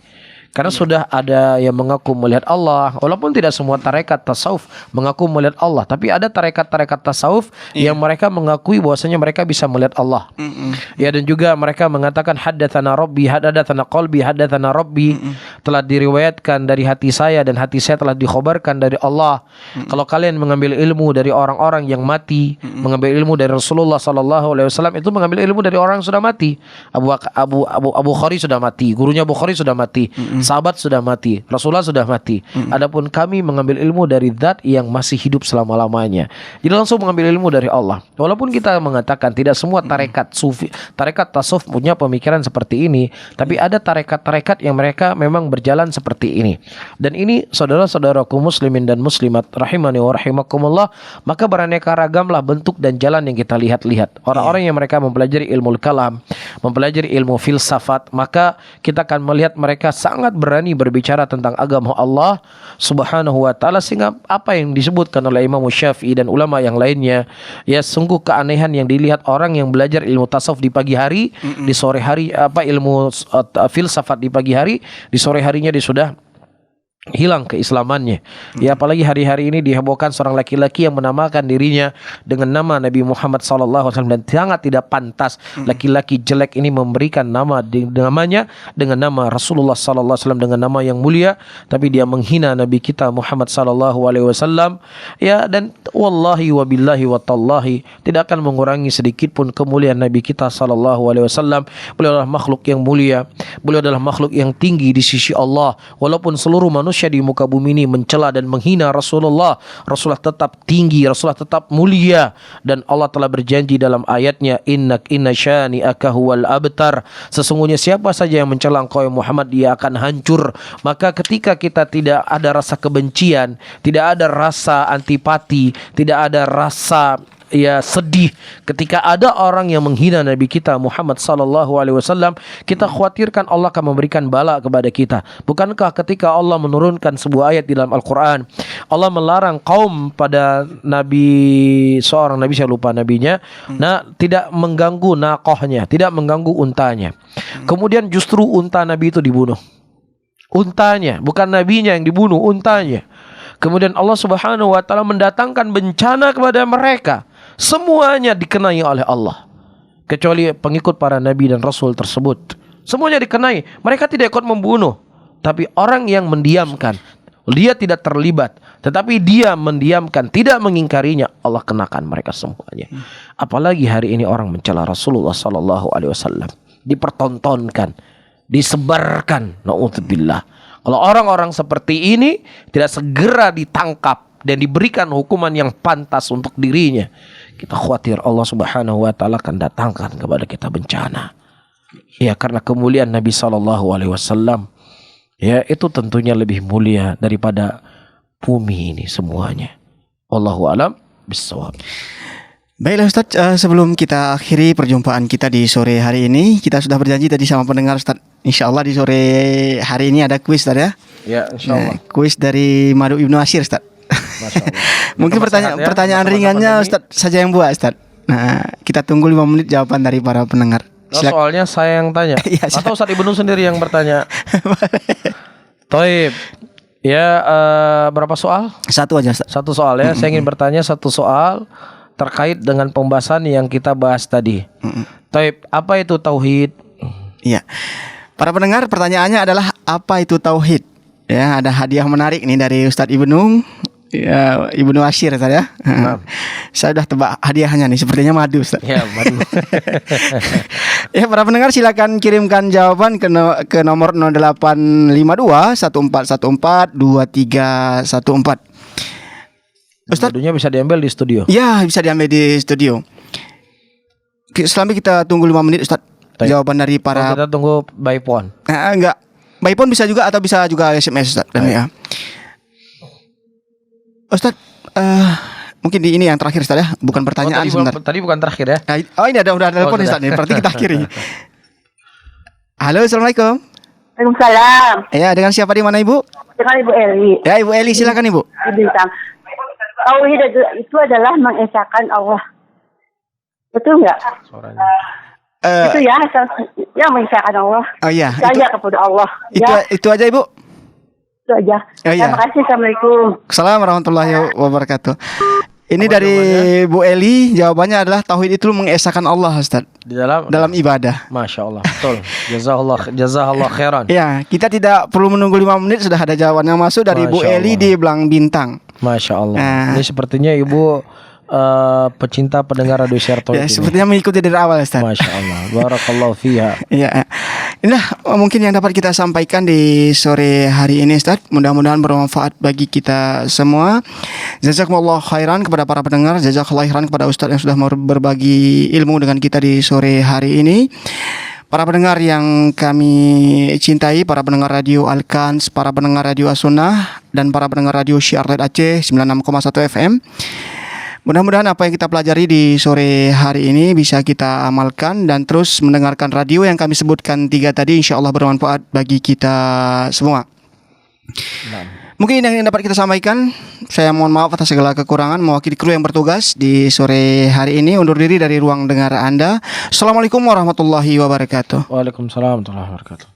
Karena sudah ada yang mengaku melihat Allah, walaupun tidak semua tarekat tasawuf mengaku melihat Allah, tapi ada tarekat-tarekat tasawuf yang mereka mengakui bahwasanya mereka bisa melihat Allah. Ya, dan juga mereka mengatakan haddatsana rabbi, haddatsana qalbi, haddatsana rabbi, telah diriwayatkan dari hati saya dan hati saya telah dikhabarkan dari Allah. Kalau kalian mengambil ilmu dari orang-orang yang mati, mengambil ilmu dari Rasulullah sallallahu alaihi wasallam, itu mengambil ilmu dari orang yang sudah mati. Abu Khari sudah mati, gurunya Bukhari sudah mati. Sahabat sudah mati, Rasulullah sudah mati. Adapun kami mengambil ilmu dari zat yang masih hidup selama-lamanya. Jadi langsung mengambil ilmu dari Allah. Walaupun kita mengatakan tidak semua tarekat sufi, tarekat tasawuf punya pemikiran seperti ini, tapi ada tarekat-tarekat yang mereka memang berjalan seperti ini. Dan ini saudara-saudaraku muslimin dan muslimat rahimani wa rahimakumullah, maka beraneka ragamlah bentuk dan jalan yang kita lihat-lihat. Orang-orang yang mereka mempelajari ilmu kalam, mempelajari ilmu filsafat, maka kita akan melihat mereka sangat berani berbicara tentang agama Allah Subhanahu wa taala, sehingga apa yang disebutkan oleh Imam Syafi'i dan ulama yang lainnya, ya sungguh keanehan yang dilihat orang yang belajar ilmu tasawuf di pagi hari, di sore hari ilmu filsafat di pagi hari, di sore harinya dia sudah hilang keislamannya. Ya, apalagi hari-hari ini dihebohkan seorang laki-laki yang menamakan dirinya dengan nama Nabi Muhammad sallallahu alaihi wasallam, dan sangat tidak pantas laki-laki jelek ini memberikan namanya dengan nama Rasulullah sallallahu alaihi wasallam, dengan nama yang mulia, tapi dia menghina Nabi kita Muhammad sallallahu alaihi wasallam. Ya, dan wallahi wa billahi wa tallahi tidak akan mengurangi sedikit pun kemuliaan Nabi kita sallallahu alaihi wasallam. Beliau adalah makhluk yang mulia, Beliau adalah makhluk yang tinggi di sisi Allah. Walaupun seluruh manusia di muka bumi ini mencela dan menghina Rasulullah, Rasulullah tetap tinggi, Rasulullah tetap mulia. Dan Allah telah berjanji dalam ayatnya, inna syani'aka huwal abtar. Sesungguhnya siapa saja yang mencela engkau ya Muhammad, dia akan hancur. Maka ketika kita tidak ada rasa kebencian, tidak ada rasa antipati, tidak ada rasa sedih ketika ada orang yang menghina Nabi kita Muhammad sallallahu alaihi wasallam, kita khawatirkan Allah akan memberikan bala kepada kita. Bukankah ketika Allah menurunkan sebuah ayat di dalam Al-Qur'an, Allah melarang kaum pada seorang nabi, saya lupa nabinya, tidak mengganggu naqahnya, tidak mengganggu untanya. Kemudian justru unta Nabi itu dibunuh. Untanya, bukan nabinya yang dibunuh, untanya. Kemudian Allah Subhanahu wa taala mendatangkan bencana kepada mereka. Semuanya dikenai oleh Allah, kecuali pengikut para nabi dan rasul tersebut. Semuanya dikenai. Mereka tidak ikut membunuh, tapi orang yang mendiamkan, dia tidak terlibat, tetapi dia mendiamkan, tidak mengingkarinya, Allah kenakan mereka semuanya. Apalagi hari ini orang mencela Rasulullah sallallahu alaihi wasallam, dipertontonkan, disebarkan. Na'udzubillah. Kalau orang-orang seperti ini tidak segera ditangkap dan diberikan hukuman yang pantas untuk dirinya, kita khawatir Allah Subhanahu wa taala akan datangkan kepada kita bencana. Ya, karena kemuliaan Nabi sallallahu alaihi wasallam itu tentunya lebih mulia daripada bumi ini semuanya. Wallahu a'lam bissawab. Baiklah Ustaz, sebelum kita akhiri perjumpaan kita di sore hari ini, kita sudah berjanji tadi sama pendengar Ustaz, insyaallah di sore hari ini ada kuis Ustaz ya. Ya, insyaallah. Kuis dari Madu Ibnu Asyir Ustaz. Mungkin pertanyaan ringannya Ustaz saja yang buat Ustaz. Nah, kita tunggu 5 menit jawaban dari para pendengar. Soalnya saya yang tanya atau Ustaz Ibnu sendiri yang bertanya? Toib. Ya, berapa soal? Satu aja Ustaz. Satu soal ya. Saya ingin bertanya satu soal terkait dengan pembahasan yang kita bahas tadi. Toib, apa itu tauhid? Iya. Para pendengar, pertanyaannya adalah apa itu tauhid? Ya, ada hadiah menarik nih dari Ustaz Ibnu. Ya, Ibnu Asyir Ustaz ya. Saya sudah tebak hadiahnya nih, sepertinya madu Ustaz. Ya, madu. Ya, para pendengar silakan kirimkan jawaban ke nomor 0852 1414 2314. Ustaz, madunya bisa diambil di studio. Ya, bisa diambil di studio. Selanjutnya kita tunggu 5 menit Ustaz. Jawaban dari para kita tunggu by phone. Enggak. By phone bisa juga atau bisa juga SMS Ustaz. Ya. Ustaz, mungkin di ini yang terakhir Ustaz ya, bukan pertanyaan sebentar. Tadi bukan terakhir ya. Oh, ini udah telepon Ustaz nih, berarti kita akhiri. Halo, Assalamualaikum. Waalaikumsalam. Ya, dengan siapa di mana Ibu? Dengan Ibu Eli. Ya, Ibu Eli, silakan Ibu. Bintang. Tauhid itu adalah mengesahkan Allah. Betul nggak? Suaranya. Itu ya mengesahkan Allah. Oh iya. Percaya kepada Allah. Itu aja Ibu. Itu aja. Terima kasih. Assalamualaikum. Assalamualaikum warahmatullahi wabarakatuh. Ini dari Bu Eli, jawabannya adalah tauhid itu mengesahkan Allah Ustaz. Di dalam ibadah. Masya Allah, betul. Jazakallah khairan. Ya, kita tidak perlu menunggu 5 menit, sudah ada jawaban yang masuk dari Bu Eli di Belang Bintang. Masya Allah. Ini sepertinya Ibu pecinta pendengar Radio Share Talk. Ya, sepertinya mengikuti dari awal Ustaz. Masya Allah. Barakallahu fiha. Ya. Inilah mungkin yang dapat kita sampaikan di sore hari ini Ustaz. Mudah-mudahan bermanfaat bagi kita semua. Jazakumullah khairan kepada para pendengar, jazakallah khairan kepada Ustaz yang sudah mau berbagi ilmu dengan kita di sore hari ini. Para pendengar yang kami cintai, para pendengar Radio Al-Kans, para pendengar Radio As-Sunnah, dan para pendengar Radio Syiar Aceh 96,1 FM. Mudah-mudahan apa yang kita pelajari di sore hari ini bisa kita amalkan dan terus mendengarkan radio yang kami sebutkan 3 tadi, insya Allah bermanfaat bagi kita semua. Mungkin yang dapat kita sampaikan. Saya mohon maaf atas segala kekurangan. Mewakili kru yang bertugas di sore hari ini, undur diri dari ruang dengar Anda. Assalamualaikum warahmatullahi wabarakatuh. Waalaikumsalam warahmatullahi wabarakatuh.